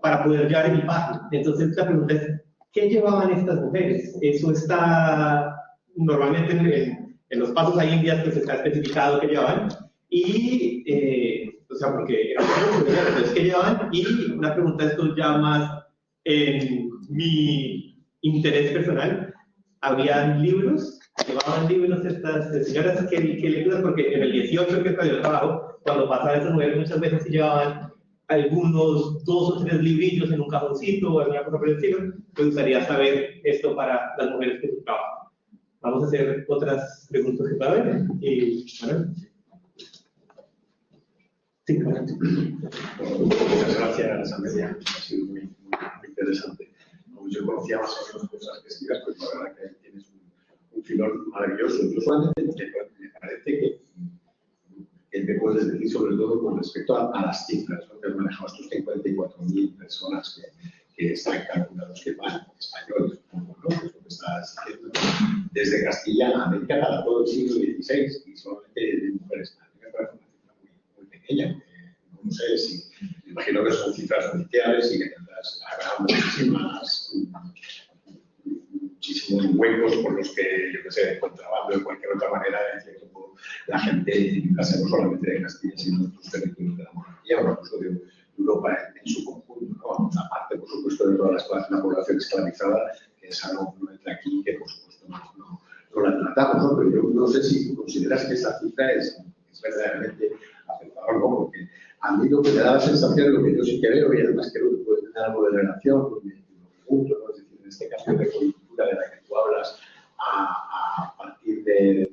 para poder llevar equipaje. Entonces la pregunta es, ¿qué llevaban estas mujeres? Eso está normalmente en los pasos a Indias, pues está especificado qué llevaban. Y, o sea, porque era mucho dinero, entonces, ¿qué llevaban? Y una pregunta, esto ya más en mi interés personal, ¿habían libros? ¿Llevaban libros estas señoras? ¿Qué lecturas? Porque en el 18, que es cuando yo trabajo, cuando pasaban esas mujeres muchas veces sí llevaban algunos 2 o 3 librillos en un cajoncito o alguna cosa por el estilo. Me gustaría saber esto para las mujeres que trabajan. Vamos a hacer otras preguntas que pueda haber. Bueno. Sí, adelante. Muchas gracias, Amelia. Ha sido muy interesante. Yo conocía más o menos cosas que escribas, pero la verdad que tienes un filón maravilloso. Yo solamente me parece que me puedes decir sobre todo con respecto a las cifras, ¿no? Que manejabas tus 54.000 personas que que están calculados que van españoles, ¿no? Es lo que estás diciendo. Desde Castilla a América para todo el siglo XVI y solamente de mujeres. A mí me parece una cifra muy pequeña. No sé si, me imagino que son cifras oficiales y que habrá muchísimos huecos por los que, yo que sé, de contrabando de cualquier otra manera, en cierto modo, la gente, no solamente de Castilla, sino de otros territorios de la monarquía o incluso de Europa en su conjunto, ¿no? Aparte, por supuesto, de todas las clases de la población esclavizada, que esa no entra aquí, que por supuesto no la tratamos, ¿no? Pero yo no sé si consideras que esa cifra es verdaderamente aceptable, ¿no? Porque a mí lo que me da la sensación, lo que yo sí que veo, y además creo que puede tener algo de relación con mi pregunto, ¿no? Es decir, en este cambio de coyuntura de la que tú hablas a partir de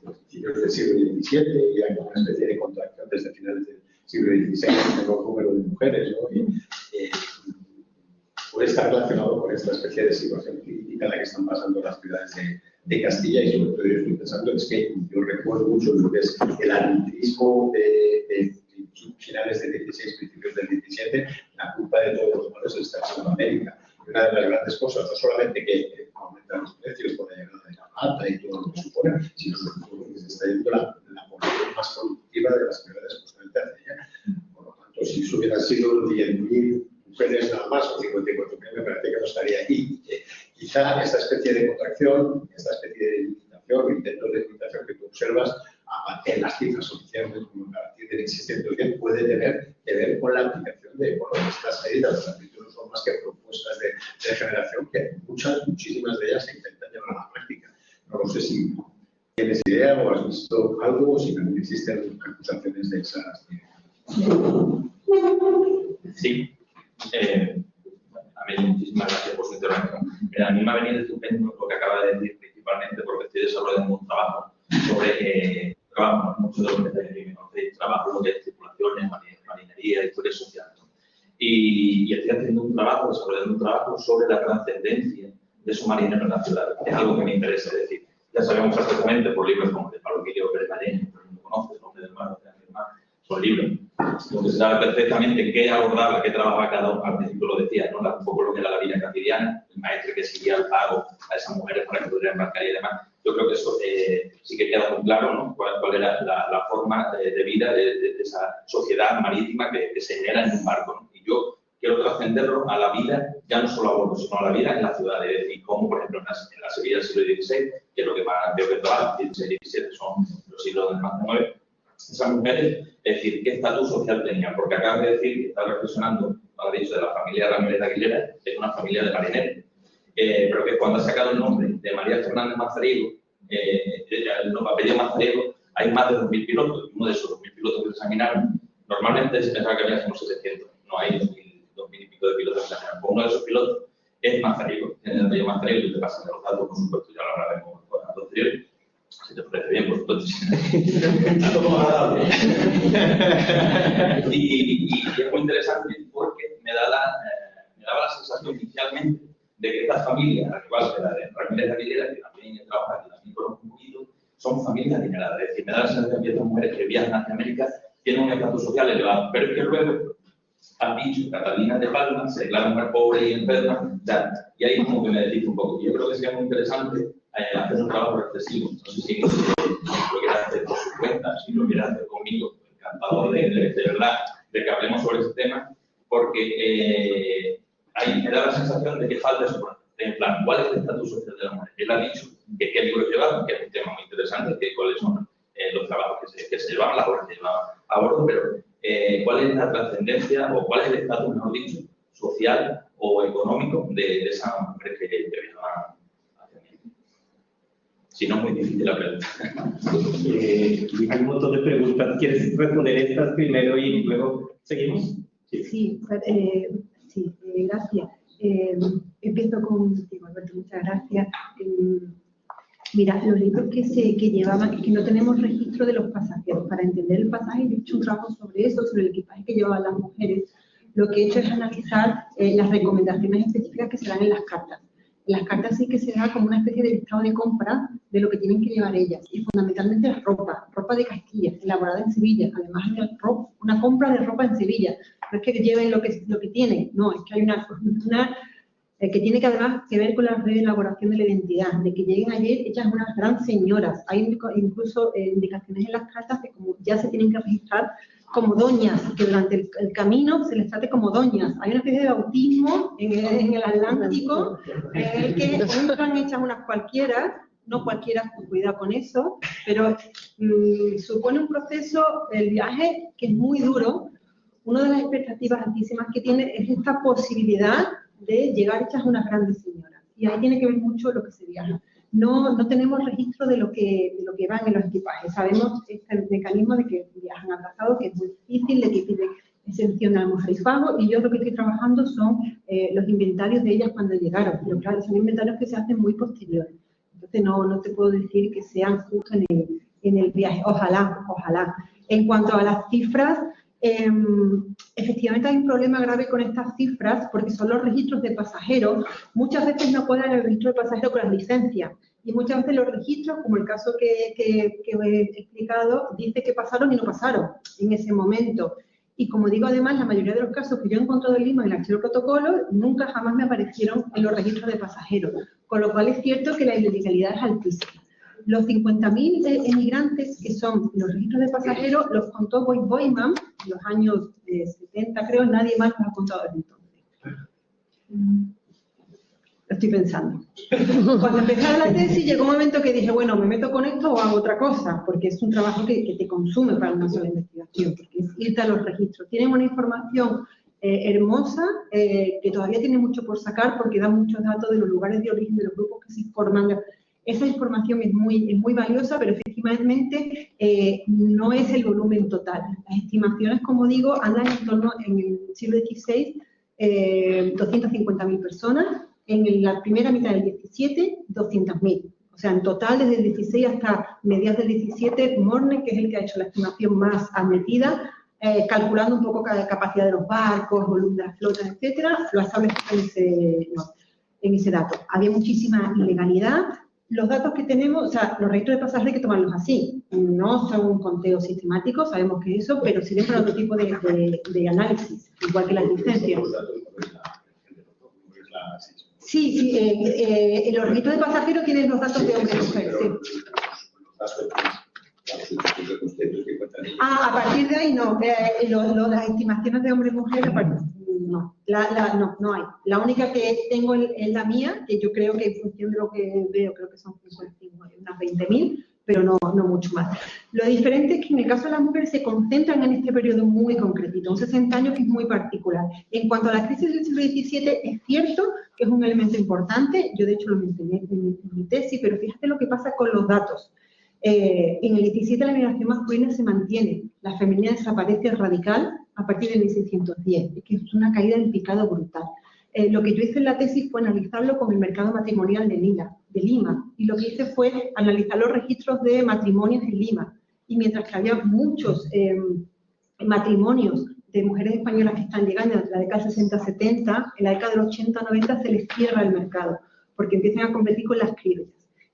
los principios del siglo XVII, y hay una especie de contracción desde finales del siglo XVI en el número de mujeres, ¿no? Puede estar relacionado con esta especie de situación crítica en la que están pasando las ciudades de Castilla, y sobre todo yo estoy pensando es que yo recuerdo mucho lo que es el arbitrismo de finales del 16, principios del 17, la culpa de todos los males está en Sudamérica. Y una de las grandes cosas, no solamente que aumentan los precios por la llegada de la plata y todo lo que supone, sino sobre todo que se está yendo la población más productiva de las ciudades justamente hacia allá. Por lo tanto, si eso hubiera sido 10.000 mujeres nada más, o 54.000, me parece que no estaría aquí. Quizá esta especie de contracción, esta especie de limitación, intento de limitación que tú observas en las cifras oficiales, como a partir del existente bien, puede tener que ver con la aplicación de estas medidas. Las medidas no son más que propuestas de generación que muchísimas de ellas se intentan llevar a la práctica. No sé si tienes idea o has visto algo o si también existen acusaciones de esas. Sí. A mí, muchísimas gracias por su intervención. A mí me ha venido estupendo lo que acaba de decir, principalmente porque estoy desarrollando un trabajo sobre muchos de los detalles que me conocéis, trabajo lo que es tripulaciones, marinería, historia social. ¿No? Y estoy haciendo desarrollando un trabajo sobre la trascendencia de esos marineros en la ciudad. Es algo que me interesa, es decir, ya sabemos perfectamente por libros como de Pablo Quilio Pérez Marín, todo el mundo conoce, El hombre del mar, son libros, donde se sabe perfectamente qué abordaba, qué trabajaba cada uno. Al principio lo decía, ¿no? Un poco lo que era la vida cotidiana, el maestro que seguía el pago a esas mujeres para que pudieran embarcar y demás. Yo creo que eso sí que queda muy claro, ¿no? Cuál era la forma de vida de esa sociedad marítima que se genera en un barco, ¿no? Y yo quiero trascenderlo a la vida, ya no solo a bordo, sino a la vida en la ciudad. Es decir, como por ejemplo en la Sevilla del siglo XVI, que es lo que más veo que trabaja, XVI y XVII son los siglos del más IX, esas mujeres, es decir, ¿qué estatus social tenían? Porque acabas de decir, que estaba reflexionando, lo ha dicho, de la familia Ramírez de Aguilera, es una familia de marineros, pero que cuando ha sacado el nombre de María Fernández Mazariego, el apellido Mazariego, hay más de 2.000 pilotos, y uno de esos 2.000 pilotos que examinaron, normalmente se pensaba que había unos 700, no hay 2.000 y pico de pilotos que examinaron. Pues uno de esos pilotos es Mazariego, tiene el apellido Mazariego, y te pasan los datos, por supuesto, ya lo hablaremos a posteriori. Si te parece bien, por supuesto. Y es muy interesante porque me daba la sensación inicialmente de que estas familias, al igual que la de Ramírez de Aguilera, que también trabaja aquí, también conozco un poquito, son familias adineradas. Es decir, me da la sensación que estas mujeres que viajan hacia América tienen un estatus social elevado, pero es que luego han dicho Catalina de Palma se declara mujer pobre y enferma, y ahí como que me deslizo un poco. Yo creo que sería muy interesante hacer un trabajo reflexivo. No sé si lo quiera hacer por su cuenta, si lo quiera hacer conmigo, encantado de verdad de que hablemos sobre ese tema, porque ahí me da la sensación de que falta eso. En plan, ¿cuál es el estatus social de la mujer? Él ha dicho que qué libros llevaban, que es un tema muy interesante, que cuáles son los trabajos que se llevaban, las obras que se llevaban a bordo, pero cuál es la trascendencia o cuál es el estatus, mejor dicho, social o económico de esas mujeres que viajaban hacia América. Si no, es muy difícil la pregunta. Hay un montón de preguntas. ¿Quieres responder estas primero y luego seguimos? Sí, gracias. Empiezo contigo, Alberto, muchas gracias. Mira, los libros que llevaban, es que no tenemos registro de los pasajeros. Para entender el pasaje, yo he hecho un trabajo sobre eso, sobre el equipaje que llevaban las mujeres. Lo que he hecho es analizar las recomendaciones específicas que se dan en las cartas. En las cartas sí que se da como una especie de listado de compra de lo que tienen que llevar ellas. Y fundamentalmente la ropa de Castilla, elaborada en Sevilla. Además, una compra de ropa en Sevilla. No es que lleven lo que tienen, no, es que hay una que tiene que además que ver con la reelaboración de la identidad, de que lleguen ayer hechas unas gran señoras. Hay incluso indicaciones en las cartas de cómo ya se tienen que registrar como doñas, que durante el camino se les trate como doñas. Hay una especie de bautismo en el Atlántico en el que entran hechas unas cualquiera, no cualquiera, cuidado con eso, pero supone un proceso, el viaje, que es muy duro. Una de las expectativas altísimas que tiene es esta posibilidad de llegar hechas unas grandes señoras. Y ahí tiene que ver mucho lo que se viaja. No tenemos registro de lo que van en los equipajes. Sabemos este mecanismo de que viajan abrazados, que es muy difícil, de que piden exención al almoharifago, y yo lo que estoy trabajando son los inventarios de ellas cuando llegaron. Pero claro, son inventarios que se hacen muy posteriores. Entonces no te puedo decir que sean justo en el viaje. Ojalá. En cuanto a las cifras, efectivamente hay un problema grave con estas cifras porque son los registros de pasajeros. Muchas veces no cuadran el registro de pasajeros con las licencias y muchas veces los registros, como el caso que he explicado, dice que pasaron y no pasaron en ese momento. Y como digo, además, la mayoría de los casos que yo he encontrado en Lima en el archivo protocolo nunca jamás me aparecieron en los registros de pasajeros, con lo cual es cierto que la ilegalidad es altísima. Los 50.000 emigrantes que son los registros de pasajeros los contó Boyman en los años 70, creo, nadie más los ha contado desde entonces. Lo estoy pensando. Cuando empecé la tesis llegó un momento que dije, bueno, me meto con esto o hago otra cosa, porque es un trabajo que te consume para una sola investigación, porque es irte a los registros. Tienen una información hermosa, que todavía tiene mucho por sacar, porque da muchos datos de los lugares de origen de los grupos que se forman. Esa información es muy valiosa, pero efectivamente no es el volumen total. Las estimaciones, como digo, andan en torno, en el siglo XVI, 250.000 personas, en la primera mitad del 17, 200.000. O sea, en total, desde el 16 hasta mediados del 17, Morne, que es el que ha hecho la estimación más admitida, calculando un poco cada capacidad de los barcos, volumen de las flotas, etcétera, lo ha establecido en ese dato. Había muchísima ilegalidad. Los datos que tenemos, o sea, los registros de pasajeros hay que tomarlos así. No son un conteo sistemático, sabemos que eso, pero sirven para otro tipo de análisis, igual que las licencias. Sí, los registros de pasajeros tienen los datos de hombre y mujer, sí. A partir de ahí no. Las estimaciones de hombre y mujer, no. No hay. La única que tengo es la mía, que yo creo que en función de lo que veo, creo que son unas 20.000, pero no mucho más. Lo diferente es que en el caso de las mujeres se concentran en este periodo muy concretito, un 60 años que es muy particular. En cuanto a la crisis del siglo XVII, es cierto que es un elemento importante, yo de hecho lo mencioné en mi tesis, pero fíjate lo que pasa con los datos. En el 17 la migración masculina se mantiene, la femenina desaparece radical a partir de 1610, que es una caída en picado brutal. Lo que yo hice en la tesis fue analizarlo con el mercado matrimonial de Lima, y lo que hice fue analizar los registros de matrimonios en Lima, y mientras que había muchos matrimonios de mujeres españolas que están llegando en la década 60-70, en la década del 80-90 se les cierra el mercado, porque empiezan a competir con las criollas.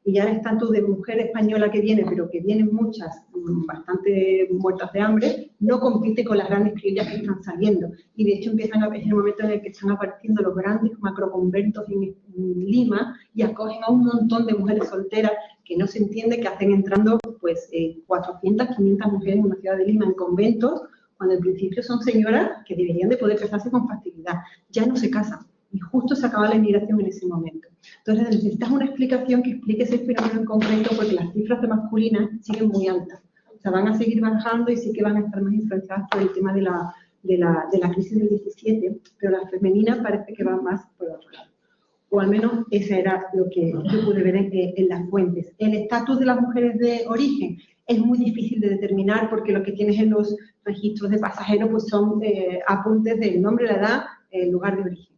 Y ya el estatus de mujer española que viene, pero que vienen muchas, bastante muertas de hambre, no compite con las grandes criollas que están saliendo. Y de hecho empiezan a ver el momento en el que están apareciendo los grandes macroconventos en Lima y acogen a un montón de mujeres solteras que no se entiende que hacen entrando pues 400, 500 mujeres en una ciudad de Lima en conventos, cuando en principio son señoras que deberían de poder casarse con facilidad. Ya no se casan. Y justo se acaba la inmigración en ese momento. Entonces necesitas una explicación que explique ese fenómeno en concreto, porque las cifras de masculinas siguen muy altas. O sea, van a seguir bajando y sí que van a estar más influenciadas por el tema de la crisis del 17, pero la femenina parece que va más por otro lado. O al menos esa era lo que yo pude ver en las fuentes. El estatus de las mujeres de origen es muy difícil de determinar, porque lo que tienes en los registros de pasajeros pues son apuntes del nombre, la edad, el lugar de origen.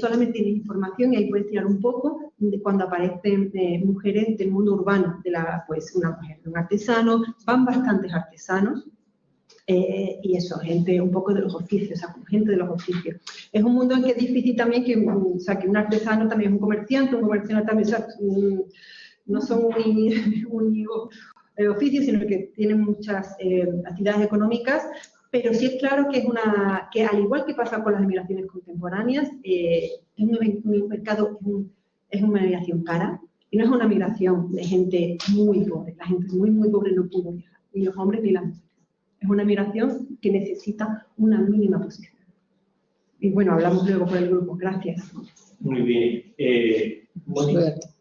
Solamente tienes información y ahí puedes tirar un poco de cuando aparecen mujeres del mundo urbano, pues una mujer, un artesano, van bastantes artesanos y eso, gente un poco de los oficios, o sea, gente de los oficios. Es un mundo en que es difícil también que un artesano también es un comerciante también, o sea, no son únicos oficios, sino que tienen muchas actividades económicas. Pero sí es claro que que al igual que pasa con las migraciones contemporáneas, es un mercado, es una migración cara, y no es una migración de gente muy pobre. La gente muy, muy pobre no pudo viajar, ni los hombres ni las mujeres. Es una migración que necesita una mínima posición. Y bueno, hablamos luego por el grupo. Gracias. Muy bien.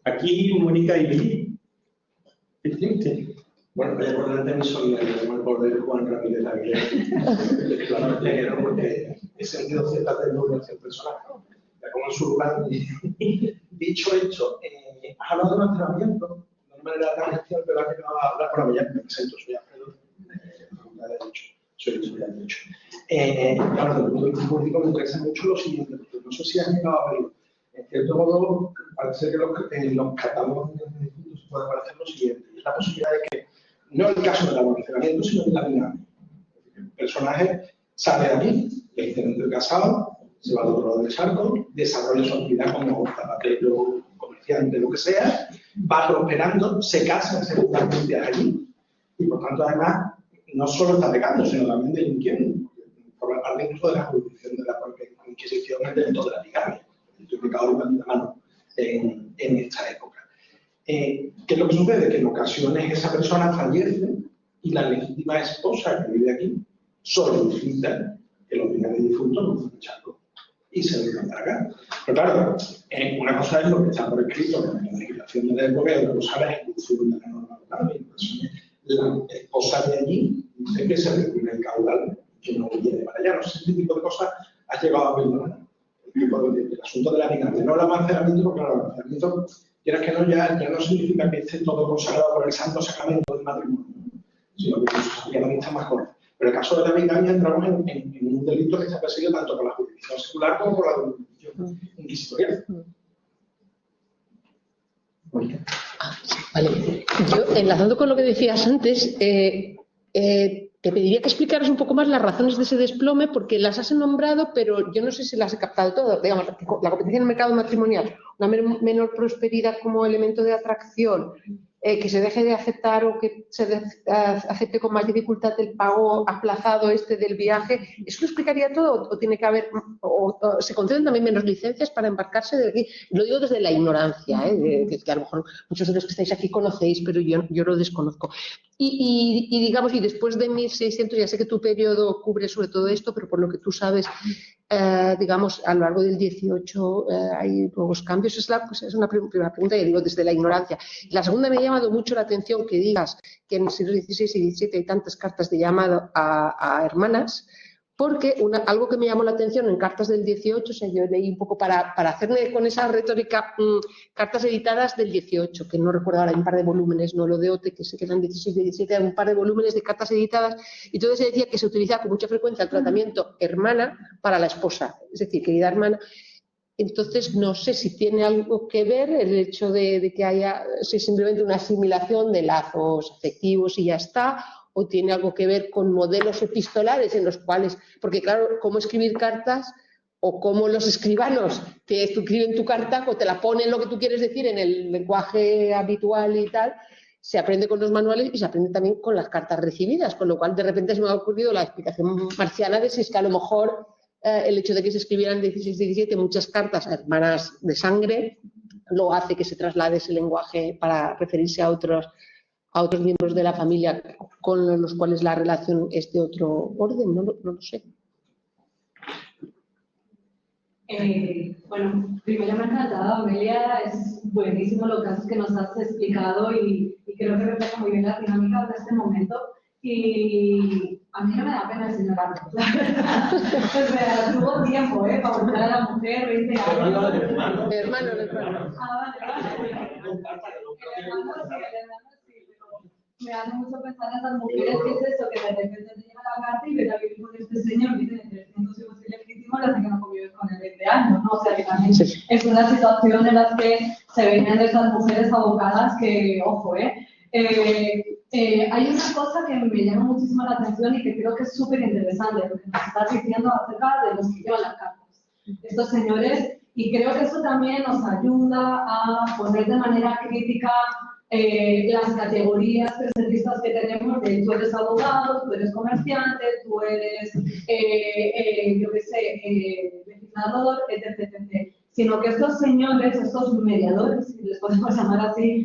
Aquí Mónica y Lili. Bueno, voy a acordar de mi solidaridad con el poder de Juan Ramírez Aguilera. Claramente que no, porque he sentido cierta ternura hacia el personaje, ya como en su lugar. Dicho esto, has hablado de mantenimiento de una manera tan genial, pero has llegado a hablar, bueno, ya me presento, soy Alfredo, Facultad de Derecho, soy estudiante de Derecho. Claro, desde el punto de vista político me interesa mucho lo siguiente, porque no sé si has llegado a verlo. En cierto modo, parece que en los catálogos de difuntos puede aparecer lo siguiente, y es la posibilidad de que, no el caso del almacenamiento, sino de la dinámica. El personaje sale de aquí, le dicen entre casado, se va al otro lado del charco, desarrolla su actividad como zapatero, comerciante, lo que sea, va prosperando, se casa seguramente allí, y por tanto, además, no solo está pecando, sino también delinquiendo, forma parte incluso de la jurisdicción de la propia Inquisición dentro de la bigamia. Estoy pecado de la mano en esta época. ¿Qué es lo que sucede? Que en ocasiones esa persona fallece y la legítima esposa que vive aquí solicita que los bienes difuntos no fueron charcos y se vengan para acá. Pero claro, una cosa es lo que está por escrito en la legislación de la época y otra cosa es el uso de la norma local. La esposa de allí dice que se regula el caudal que no viene para allá. No sé si este tipo de cosas has llegado a verlo, ¿no? El asunto de la dinámica, no el almacenamiento, porque el almacenamiento, quieras que no, ya no significa que esté todo consagrado por el santo sacramento del matrimonio, sino que eso sería la vista más corta. Pero en el caso de la bigamia entramos en un delito que está perseguido tanto por la jurisdicción secular como por la jurisdicción inquisitorial. Vale. Yo, enlazando con lo que decías antes, te pediría que explicaras un poco más las razones de ese desplome, porque las has nombrado, pero yo no sé si las he captado todas. Digamos, la competencia en el mercado matrimonial, una menor prosperidad como elemento de atracción, que se deje de aceptar o que se acepte con más dificultad el pago aplazado del viaje. ¿Eso lo explicaría todo o tiene que haber, o se conceden también menos licencias para embarcarse de aquí? Lo digo desde la ignorancia, que a lo mejor muchos de los que estáis aquí conocéis, pero yo lo desconozco. Y digamos, y después de 1600, ya sé que tu periodo cubre sobre todo esto, pero por lo que tú sabes, digamos, a lo largo del 18 hay nuevos cambios. Es una primera pregunta, y digo desde la ignorancia. La segunda, me ha llamado mucho la atención que digas que en el siglo XVI y XVII hay tantas cartas de llamado a hermanas, porque algo que me llamó la atención en cartas del 18, o sea, yo leí un poco para hacerme con esa retórica, cartas editadas del 18, que no recuerdo ahora, hay un par de volúmenes, no lo de Ote, que se quedan 16 y 17, hay un par de volúmenes de cartas editadas, y entonces se decía que se utilizaba con mucha frecuencia el tratamiento hermana para la esposa, es decir, querida hermana. Entonces, no sé si tiene algo que ver el hecho de que haya simplemente una asimilación de lazos afectivos y ya está, o tiene algo que ver con modelos epistolares en los cuales, porque claro, cómo escribir cartas o cómo los escribanos te escriben tu carta o te la ponen lo que tú quieres decir en el lenguaje habitual y tal, se aprende con los manuales y se aprende también con las cartas recibidas, con lo cual de repente se me ha ocurrido la explicación marciana de si es que a lo mejor el hecho de que se escribieran en 16 y 17 muchas cartas a hermanas de sangre lo hace que se traslade ese lenguaje para referirse a otros miembros de la familia con los cuales la relación es de otro orden, no lo sé. Bueno, primero me ha encantado, Amelia, es buenísimo lo que nos has explicado y creo que refleja muy bien la dinámica de este momento. Y a mí no me da pena el señor Arcos, la verdad. O sea, tuvo tiempo, para buscar a la mujer, 20 años. Mi hermano. Ah, vale. El hermano sí, pero me hace mucho pensar en esas mujeres que es eso, que de repente te llega la carta y ves a vivir con este señor que tiene 300 hijos ilegítimos, las que no convives con él 20 años, ¿no? O sea, que también es una situación en la que se venían de esas mujeres abocadas que, ojo, hay una cosa que me llama muchísimo la atención y que creo que es súper interesante, lo que nos estás diciendo acerca de los que llevan las cartas. Estos señores, y creo que eso también nos ayuda a poner de manera crítica las categorías presentistas que tenemos de tú eres abogado, tú eres comerciante, tú eres, yo qué sé, legislador, etc, etc. Sino que estos señores, estos mediadores, si les podemos llamar así,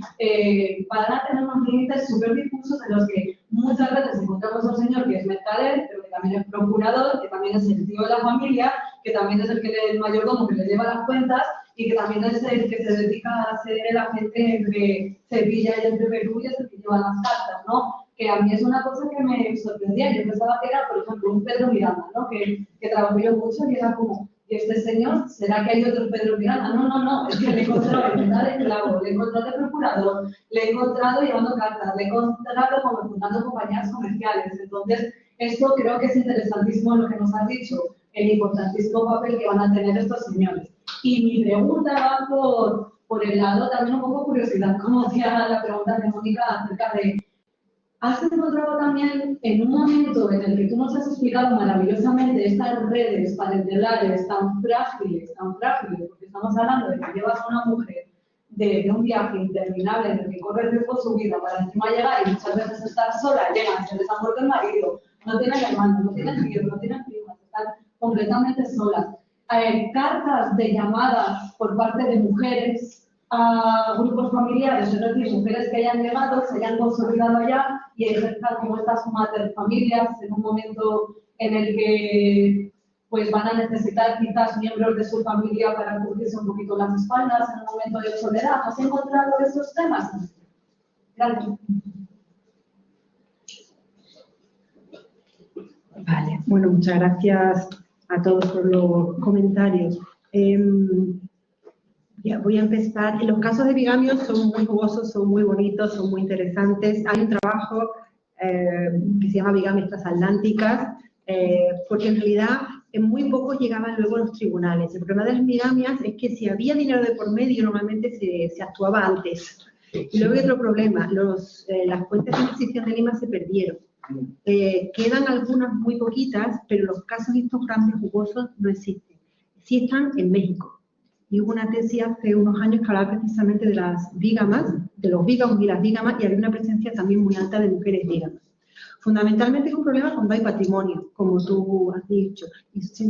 van a tener unos límites súper difusos en los que muchas veces encontramos a un señor que es mercader, pero que también es procurador, que también es el tío de la familia, que también es el mayordomo que le lleva las cuentas y que también es el que se dedica a ser el agente entre Sevilla y entre Perú y es el que lleva las cartas, ¿no? Que a mí es una cosa que me sorprendía. Yo pensaba que era, por ejemplo, un Pedro Miranda, ¿no? Que trabajó yo mucho y era como, ¿y este señor? ¿Será que hay otro Pedro Miranda? No, es que le he encontrado en mitad de clavo, le he encontrado de procurador, le he encontrado llevando cartas, le he encontrado como fundando compañías comerciales. Entonces, esto creo que es interesantísimo lo que nos has dicho, el importantísimo papel que van a tener estos señores. Y mi pregunta va por el lado también un poco curiosidad, como decía la pregunta de Mónica acerca de, ¿has encontrado también en un momento en el que tú nos has explicado maravillosamente estas redes parentelares tan frágiles, porque estamos hablando de que llevas a una mujer de un viaje interminable en el que corre riesgo su vida para encima llegar y muchas veces estar sola, llegan, se les ha muerto el marido, no tienen hermanos, no tienen tíos, no tienen primas, están completamente solas. Cartas de llamadas por parte de mujeres a grupos familiares, es decir, mujeres que hayan llegado, se hayan consolidado ya y ejerzan como estas materfamilias en un momento en el que pues van a necesitar quizás miembros de su familia para cubrirse un poquito las espaldas en un momento de soledad. ¿Has encontrado esos temas? Gracias. Vale, bueno, muchas gracias a todos por los comentarios. Ya voy a empezar. Los casos de bigamio son muy jugosos, son muy bonitos, son muy interesantes. Hay un trabajo que se llama Bigamias Transatlánticas, porque en realidad en muy pocos llegaban luego a los tribunales. El problema de las bigamias es que si había dinero de por medio, normalmente se actuaba antes. Y luego hay otro problema, las fuentes de inquisición de Lima se perdieron. Quedan algunas muy poquitas, pero los casos estos grandes jugosos no existen. Sí están en México. Y hubo una tesis hace unos años que hablaba precisamente de las bigamas, de los bígamos y las bigamas, y había una presencia también muy alta de mujeres bigamas. Fundamentalmente es un problema cuando hay patrimonio, como tú has dicho. Es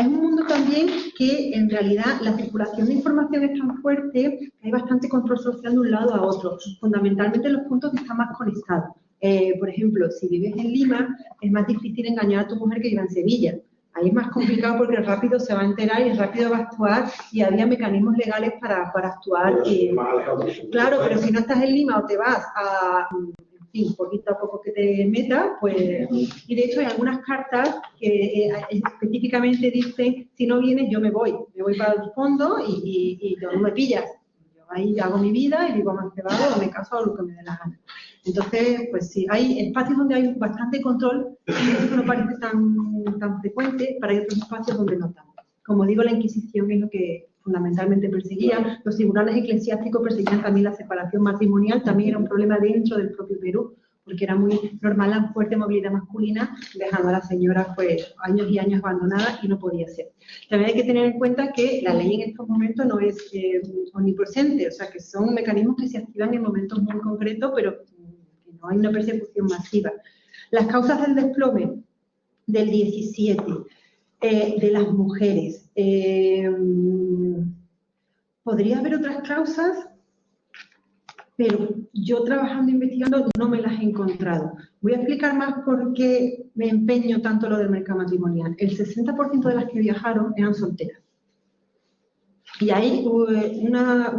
un mundo también que en realidad la circulación de información es tan fuerte que hay bastante control social de un lado a otro, fundamentalmente en los puntos que están más conectados. Por ejemplo, si vives en Lima, es más difícil engañar a tu mujer que vive en Sevilla. Ahí es más complicado porque rápido se va a enterar y rápido va a actuar y había mecanismos legales para actuar. Claro, pero si no estás en Lima o te vas a, en fin, poquito a poco que te metas, pues... Y de hecho hay algunas cartas que específicamente dicen, si no vienes yo me voy para el fondo y no me pillas. Ahí hago mi vida y digo más que vale o me caso o lo que me dé la gana. Entonces, pues sí, hay espacios donde hay bastante control, y eso no parece tan frecuente, pero hay otros espacios donde no tanto. Como digo, la Inquisición es lo que fundamentalmente perseguía. Los tribunales eclesiásticos perseguían también la separación matrimonial, también era un problema dentro del propio Perú, porque era muy normal la fuerte movilidad masculina, dejando a las señoras pues años y años abandonadas y no podía ser. También hay que tener en cuenta que la ley en estos momentos no es omnipresente, o sea que son mecanismos que se activan en momentos muy concretos, pero que no hay una persecución masiva. Las causas del desplome del 17 de las mujeres. ¿Podría haber otras causas? Pero yo trabajando e investigando no me las he encontrado. Voy a explicar más por qué me empeño tanto lo del mercado matrimonial. El 60% de las que viajaron eran solteras. Y hay una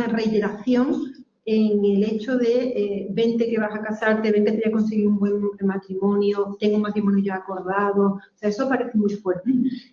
reiteración en el hecho de vente que vas a casarte, vente que voy a conseguir un buen matrimonio, tengo un matrimonio ya acordado, o sea, eso parece muy fuerte.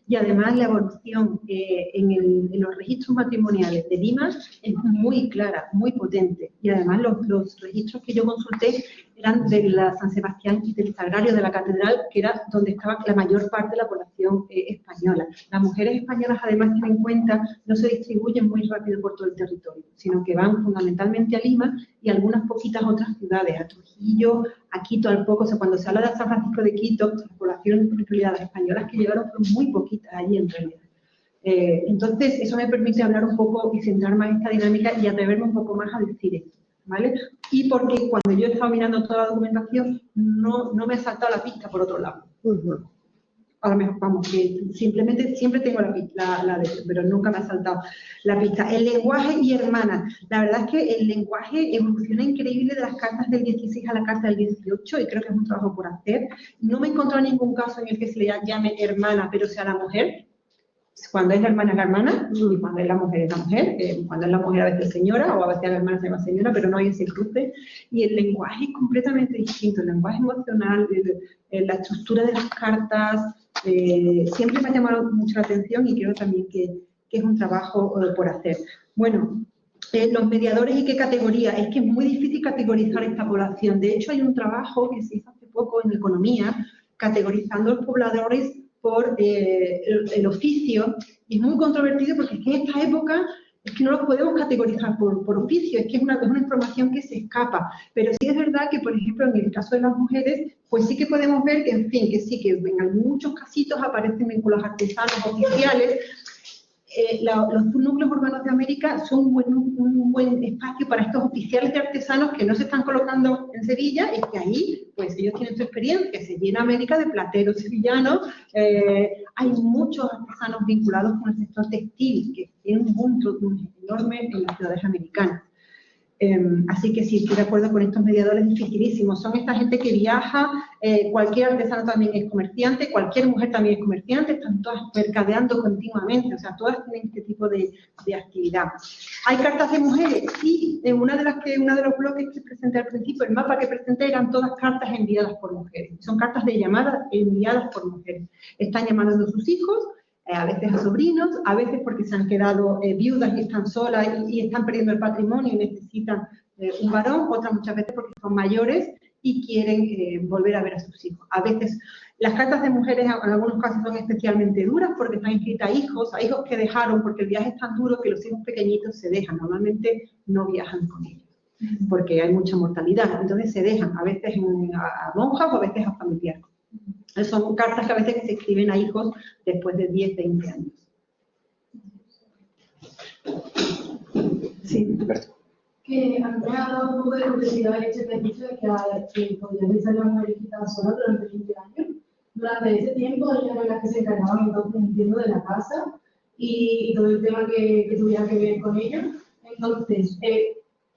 Y además la evolución en los registros matrimoniales de Lima es muy clara, muy potente. Y además los registros que yo consulté eran de la San Sebastián y del Sagrario de la Catedral, que era donde estaba la mayor parte de la población española. Las mujeres españolas, además, tienen en cuenta, no se distribuyen muy rápido por todo el territorio, sino que van fundamentalmente a Lima y algunas poquitas otras ciudades, a Trujillo, a Quito al poco. O sea, cuando se habla de San Francisco de Quito, la población, en realidad, las españolas que llegaron fueron muy poquitas allí en realidad. Entonces, eso me permite hablar un poco y centrar más esta dinámica y atreverme un poco más a decir esto, ¿vale? Y porque cuando yo he estado mirando toda la documentación, no me ha saltado la pista por otro lado. A lo mejor, vamos, que simplemente siempre tengo la de esto, pero nunca me ha saltado la pista. El lenguaje y hermana. La verdad es que el lenguaje evoluciona increíble de las cartas del 16 a la carta del 18 y creo que es un trabajo por hacer. No me he encontrado ningún caso en el que se le llame hermana, pero sea la mujer. Cuando es la hermana, y cuando es la mujer, es la mujer. Cuando es la mujer, a veces señora, o a veces la hermana se llama señora, pero no hay ese cruce. Y el lenguaje es completamente distinto. El lenguaje emocional, la estructura de las cartas, siempre me ha llamado mucho la atención y creo también que es un trabajo por hacer. Bueno, los mediadores y qué categoría. Es que es muy difícil categorizar esta población. De hecho, hay un trabajo que se hizo hace poco en economía, categorizando los pobladores por el oficio, y es muy controvertido porque es que en esta época es que no los podemos categorizar por oficio, es que es una información que se escapa, pero sí es verdad que, por ejemplo, en el caso de las mujeres, pues sí que podemos ver que, en fin, que sí, que en muchos casitos aparecen vínculos artesanos oficiales. Los núcleos urbanos de América son un buen espacio para estos oficiales de artesanos que no se están colocando en Sevilla y que ahí, pues ellos tienen su experiencia, se llena América de plateros sevillanos. Hay muchos artesanos vinculados con el sector textil, que tiene un boom enorme en las ciudades americanas. Así que sí, estoy de acuerdo con estos mediadores dificilísimos. Son esta gente que viaja, cualquier artesano también es comerciante, cualquier mujer también es comerciante, están todas mercadeando continuamente, o sea, todas tienen este tipo de actividad. ¿Hay cartas de mujeres? Sí, uno de los bloques que presenté al principio, el mapa que presenté, eran todas cartas enviadas por mujeres. Son cartas de llamadas enviadas por mujeres. Están llamando a sus hijos, a veces a sobrinos, a veces porque se han quedado viudas y están solas y están perdiendo el patrimonio y necesitan un varón, otras muchas veces porque son mayores y quieren volver a ver a sus hijos. A veces las cartas de mujeres en algunos casos son especialmente duras porque están escritas a hijos que dejaron porque el viaje es tan duro que los hijos pequeñitos se dejan, normalmente no viajan con ellos porque hay mucha mortalidad, entonces se dejan a veces a monjas o a veces a familiares. Son cartas que a veces se escriben a hijos después de 10, 20 años. Sí, Alberto. Que a mí me ha dado un poco de curiosidad el hecho de que podía pensar la mujer quitada sola durante 20 años. Durante ese tiempo, ellas eran las que se encargaban, entonces, entiendo, de la casa y todo el tema que tuviera que ver con ello. Entonces,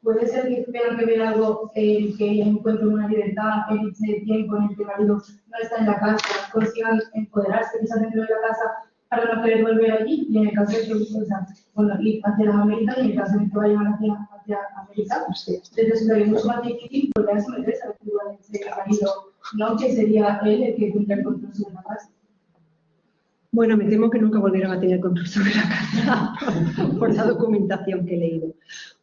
puede ser que tengan que ver algo que ellas encuentren una libertad en ese tiempo en el que el marido no está en la casa, consigan empoderarse quizás dentro de la casa para no querer volver allí, y en el caso de que, ir hacia las Américas, y en el caso de que vayan hacia América, les resultaría mucho más difícil volver a someterse a la figura de ese marido, no que sería él el que tendría el control sobre la casa. Bueno, me temo que nunca volvieron a tener control sobre la casa por la documentación que he leído.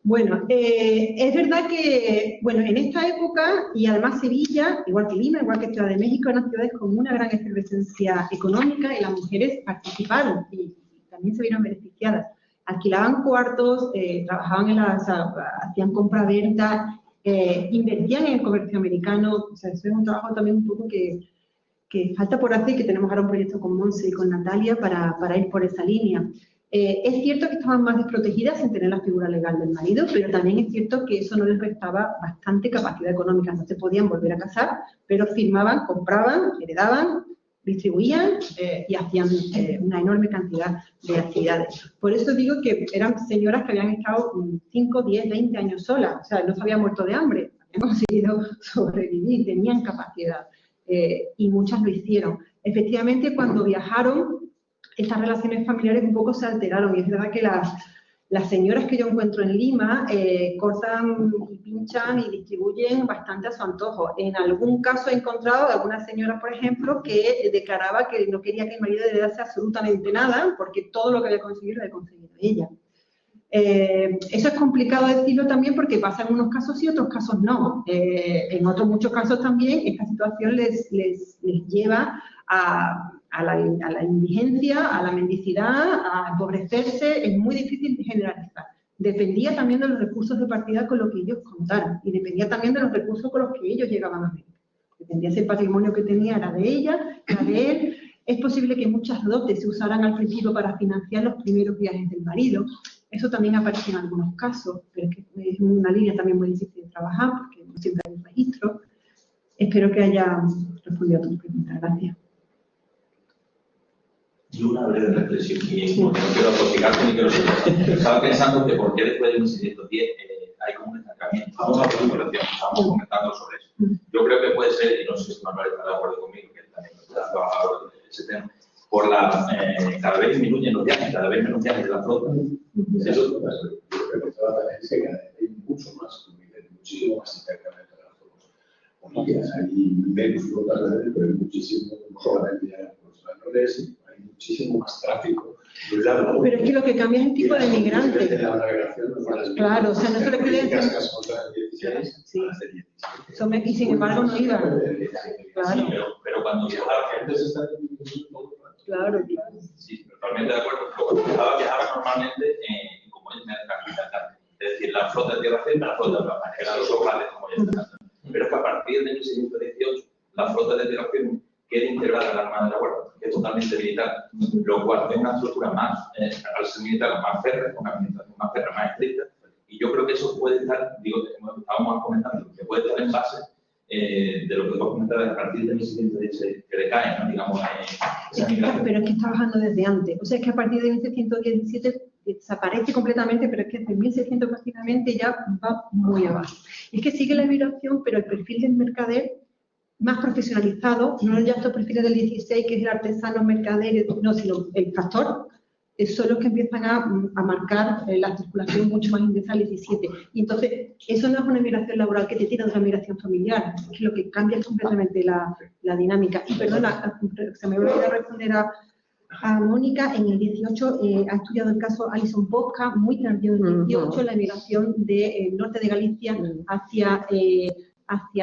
Bueno, es verdad que, bueno, en esta época, y además Sevilla, igual que Lima, igual que Ciudad de México, eran ciudades con una gran efervescencia económica y las mujeres participaron y también se vieron beneficiadas. Alquilaban cuartos, trabajaban hacían compra-venta, invertían en el comercio americano. O sea, eso es un trabajo también un poco que falta por hacer, que tenemos ahora un proyecto con Monse y con Natalia para ir por esa línea. Es cierto que estaban más desprotegidas sin tener la figura legal del marido, pero también es cierto que eso no les restaba bastante capacidad económica. No se podían volver a casar, pero firmaban, compraban, heredaban, distribuían y hacían una enorme cantidad de actividades. Por eso digo que eran señoras que habían estado 5, 10, 20 años solas, o sea, no se habían muerto de hambre, habían conseguido sobrevivir, tenían capacidad. Y muchas lo hicieron. Efectivamente, cuando viajaron, estas relaciones familiares un poco se alteraron, y es verdad que las señoras que yo encuentro en Lima cortan y pinchan y distribuyen bastante a su antojo. En algún caso he encontrado algunas señoras, por ejemplo, que declaraba que no quería que el marido heredase absolutamente nada, porque todo lo que había conseguido lo había conseguido ella. Eso es complicado decirlo también porque pasa en unos casos y otros casos no. En otros muchos casos también esta situación les lleva a la indigencia, a la mendicidad, a empobrecerse. Es muy difícil de generalizar. Dependía también de los recursos de partida con los que ellos contaran y dependía también de los recursos con los que ellos llegaban a ver. Dependía si el patrimonio que tenía era de ella, era de él. Es posible que muchas dotes se usaran al principio para financiar los primeros viajes del marido. Eso también aparece en algunos casos, pero es que es una línea también muy difícil de trabajar porque no siempre hay un registro. Espero que haya respondido a tu pregunta. Gracias. Y una breve reflexión, y porque no quiero apostigarte ni quiero ser. Estaba pensando que por qué después de 1610 hay como un estancamiento. Estamos comentando sobre eso. Yo creo que puede ser, y no sé si Manuel está de acuerdo conmigo, que también está trabajando ese tema, por la cada vez disminuyen los viajes, cada vez menos viajes de la flota. Eso es que hay mucho más, muchísimo más intercambio entre las dos. Orillas, hay menos flotas, pero hay muchísimo hay muchísimo más tráfico. Pero es que lo que cambia es el tipo de migrante. Claro, o sea, no se le creen. Sí. Y sin embargo no iban. Claro. Sí, pero cuando viajaba, claro. Sí, totalmente de acuerdo. Pero cuando viajaba normalmente como es mercantil. Es decir, la flota de tierra firme, la flota era los locales, como ya está. Pero es que a partir de 1618, la flota de tierra firme queda integrada en la Armada de la Guardia, que es totalmente militar, lo cual es una estructura más, al ser militar, más férrea, con una administración más férrea, más estricta, y yo creo que eso puede estar, digo, como estábamos comentando, que puede estar en base de lo que vos comentabas a partir de 1616, que decae, ¿no? Digamos, esa migración. Pero es que está bajando desde antes, o sea, es que a partir de 1617 desaparece completamente, pero es que desde 1600 prácticamente ya va muy abajo. Es que sigue la migración, pero el perfil del mercader más profesionalizado, no ya estos perfiles del 16, que es el artesano, mercader, no, sino el pastor, son los que empiezan a marcar la circulación mucho más intensa al 17. Y entonces, eso no es una migración laboral que te tira de una migración familiar, es que lo que cambia es completamente la dinámica. Y perdona, se me olvidó responder a Mónica, en el 18 ha estudiado el caso Alison Posca, muy tardío en el 18, la migración del norte de Galicia hacia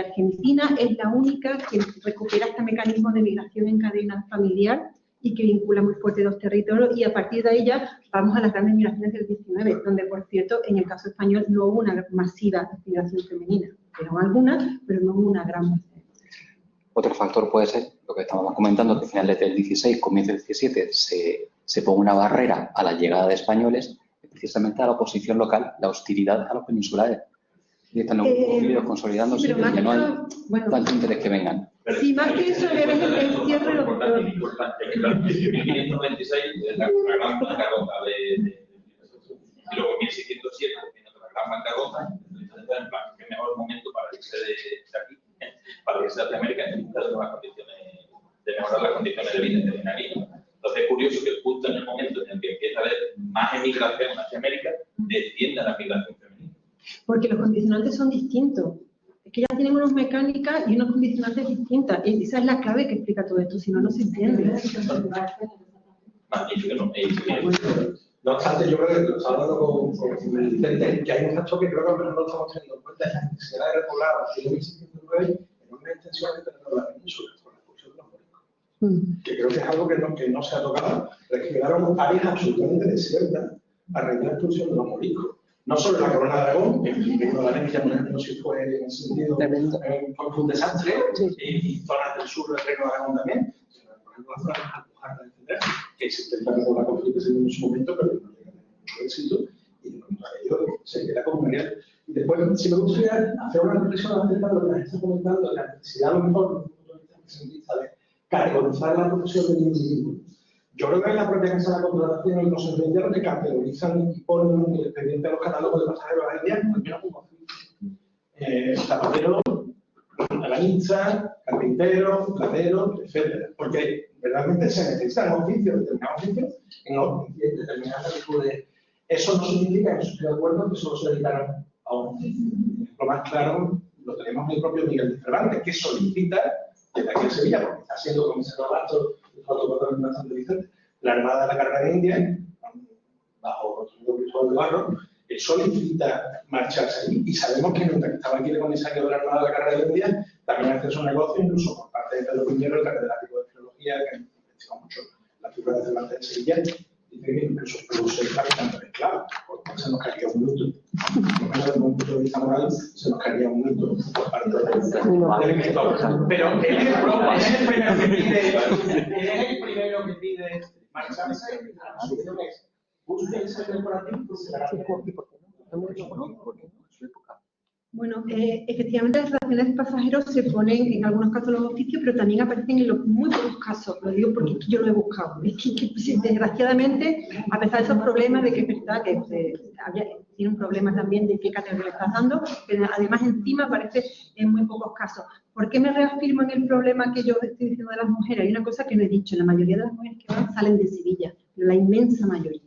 Argentina. Es la única que recupera este mecanismo de migración en cadena familiar y que vincula muy fuerte dos territorios, y a partir de ahí ya vamos a las grandes migraciones del 19, donde, por cierto, en el caso español no hubo una masiva migración femenina. Fueron algunas, pero no hubo una gran masiva. Otro factor puede ser lo que estábamos comentando, que a finales del 16, comienzo del 17, se pone una barrera a la llegada de españoles, precisamente a la oposición local, la hostilidad a los peninsulares. Y están unidos, consolidándose, y ya no hay tanto interés que vengan. Sí, más que eso, es el cierre de los importante. En 1596, la gran bancarrota y luego en 1607, la gran bancarrota, entonces, en plan, qué mejor momento para irse de aquí, para irse hacia América en busca de nuevas condiciones, de mejorar las condiciones de vida que tienen aquí. Entonces es curioso que justo en el momento en el que empieza a haber más emigración hacia América, descienda la migración femenina. Porque los condicionantes son distintos. Es que ya tienen unas mecánicas y unos condicionantes distintas. Y esa es la clave que explica todo esto, si no, no se entiende. No obstante, yo creo que lo estaba hablando con Vicente, que hay un factor que creo que no estamos teniendo en cuenta, es la necesidad de repoblar a partir de 1609 en una extensión de la península, con la expulsión de los moriscos. Que creo que es algo que no se ha tocado, pero es que quedaron áreas absolutamente desiertas a raíz de la expulsión de los moriscos. No solo la Corona de Aragón, que probablemente no sé si fue en ese sentido fue un desastre, y zonas del sur del Reino de Aragón también, sino por ejemplo la zona de Alpujarra de Entender, que se intenta regular conflictos en su momento, pero no llega a tener mucho éxito, y de pronto aquello se queda como mundial. Y después, si me gustaría hacer una reflexión acerca de lo que la gente está comentando, de la necesidad, a lo mejor, de categorizar la profesión del individuo. Yo creo que en la propia Casa de la Contratación y los servicios que categorizan y ponen el expediente de los catálogos de pasajeros aéreos, al menos como zapatero, albañiza, carpintero, platero, etc. Porque realmente se necesitan oficios, determinados oficios, en determinadas latitudes. Eso no significa, en eso estoy de acuerdo, que solo se dedicaron a un oficio. Lo más claro lo tenemos en el propio Miguel de Cervantes, que solicita desde aquí en Sevilla, porque está siendo comisario de Abasto, la Armada de la Carga de India, bajo otro nombre virtual de Barro, solicita marcharse allí. Y sabemos que mientras que estaba aquí el comisario de la Armada de la Carga de India, también hace su negocio, incluso por parte de Pedro Piñero, el catedrático de Filología, que investiga mucho la figura de Cervantes en Sevilla, dice que incluso produce el traficante de esclavos, porque se nos caería un luto. Desde un punto de vista moral, se nos caería un luto por parte del inspector. Pero él es el primero que pide lo que pide es marcharse, la solución es busquen salir por aquí y se dará Bueno, efectivamente las relaciones de pasajeros se ponen en algunos casos los oficios, pero también aparecen en los muy pocos casos. Lo digo porque yo lo he buscado. Es que, desgraciadamente, a pesar de esos problemas de que es verdad que tiene un problema también de qué categoría le estás dando, pero además encima aparece en muy pocos casos. ¿Por qué me reafirmo en el problema que yo estoy diciendo de las mujeres? Hay una cosa que no he dicho. La mayoría de las mujeres que van salen de Sevilla, pero la inmensa mayoría.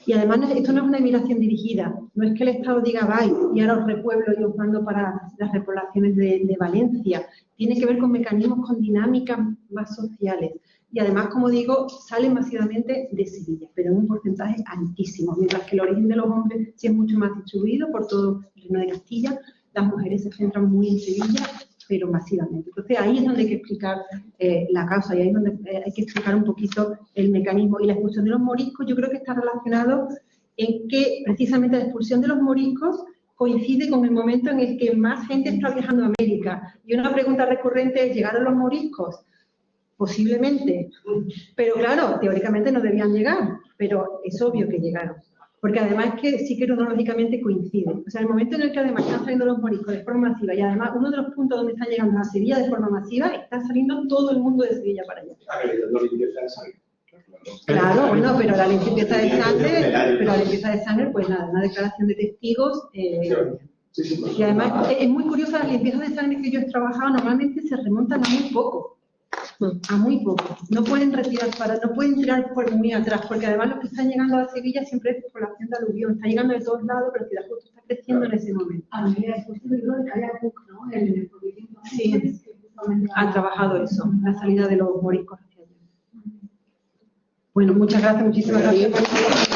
Y además esto no es una emigración dirigida, no es que el Estado diga vais y ahora os repueblo y os mando para las repoblaciones de Valencia. Tiene que ver con mecanismos, con dinámicas más sociales. Y además, como digo, salen masivamente de Sevilla, pero en un porcentaje altísimo. Mientras que el origen de los hombres sí es mucho más distribuido por todo el Reino de Castilla, las mujeres se centran muy en Sevilla, pero masivamente. Entonces, ahí es donde hay que explicar la causa y ahí es donde hay que explicar un poquito el mecanismo. Y la expulsión de los moriscos yo creo que está relacionado en que precisamente la expulsión de los moriscos coincide con el momento en el que más gente está viajando a América. Y una pregunta recurrente es, ¿llegaron los moriscos? Posiblemente. Pero claro, teóricamente no debían llegar, pero es obvio que llegaron. Porque además es que sí que cronológicamente coincide. O sea, el momento en el que además están saliendo los moriscos de forma masiva y además uno de los puntos donde están llegando a Sevilla de forma masiva, está saliendo todo el mundo de Sevilla para allá. Claro, bueno, pero la limpieza de sangre, pues nada, una declaración de testigos. Y además es muy curiosa, las limpiezas de sangre que yo he trabajado normalmente se remontan a muy poco. A muy poco. No pueden tirar por muy atrás, porque además los que están llegando a Sevilla siempre es población de aluvión, está llegando de todos lados, pero que justo está creciendo en ese momento. A mí es justo el libro de Calla Cook, ¿no? Sí, han trabajado eso, la salida de los moriscos hacia allá. Bueno, muchas gracias, muchísimas gracias.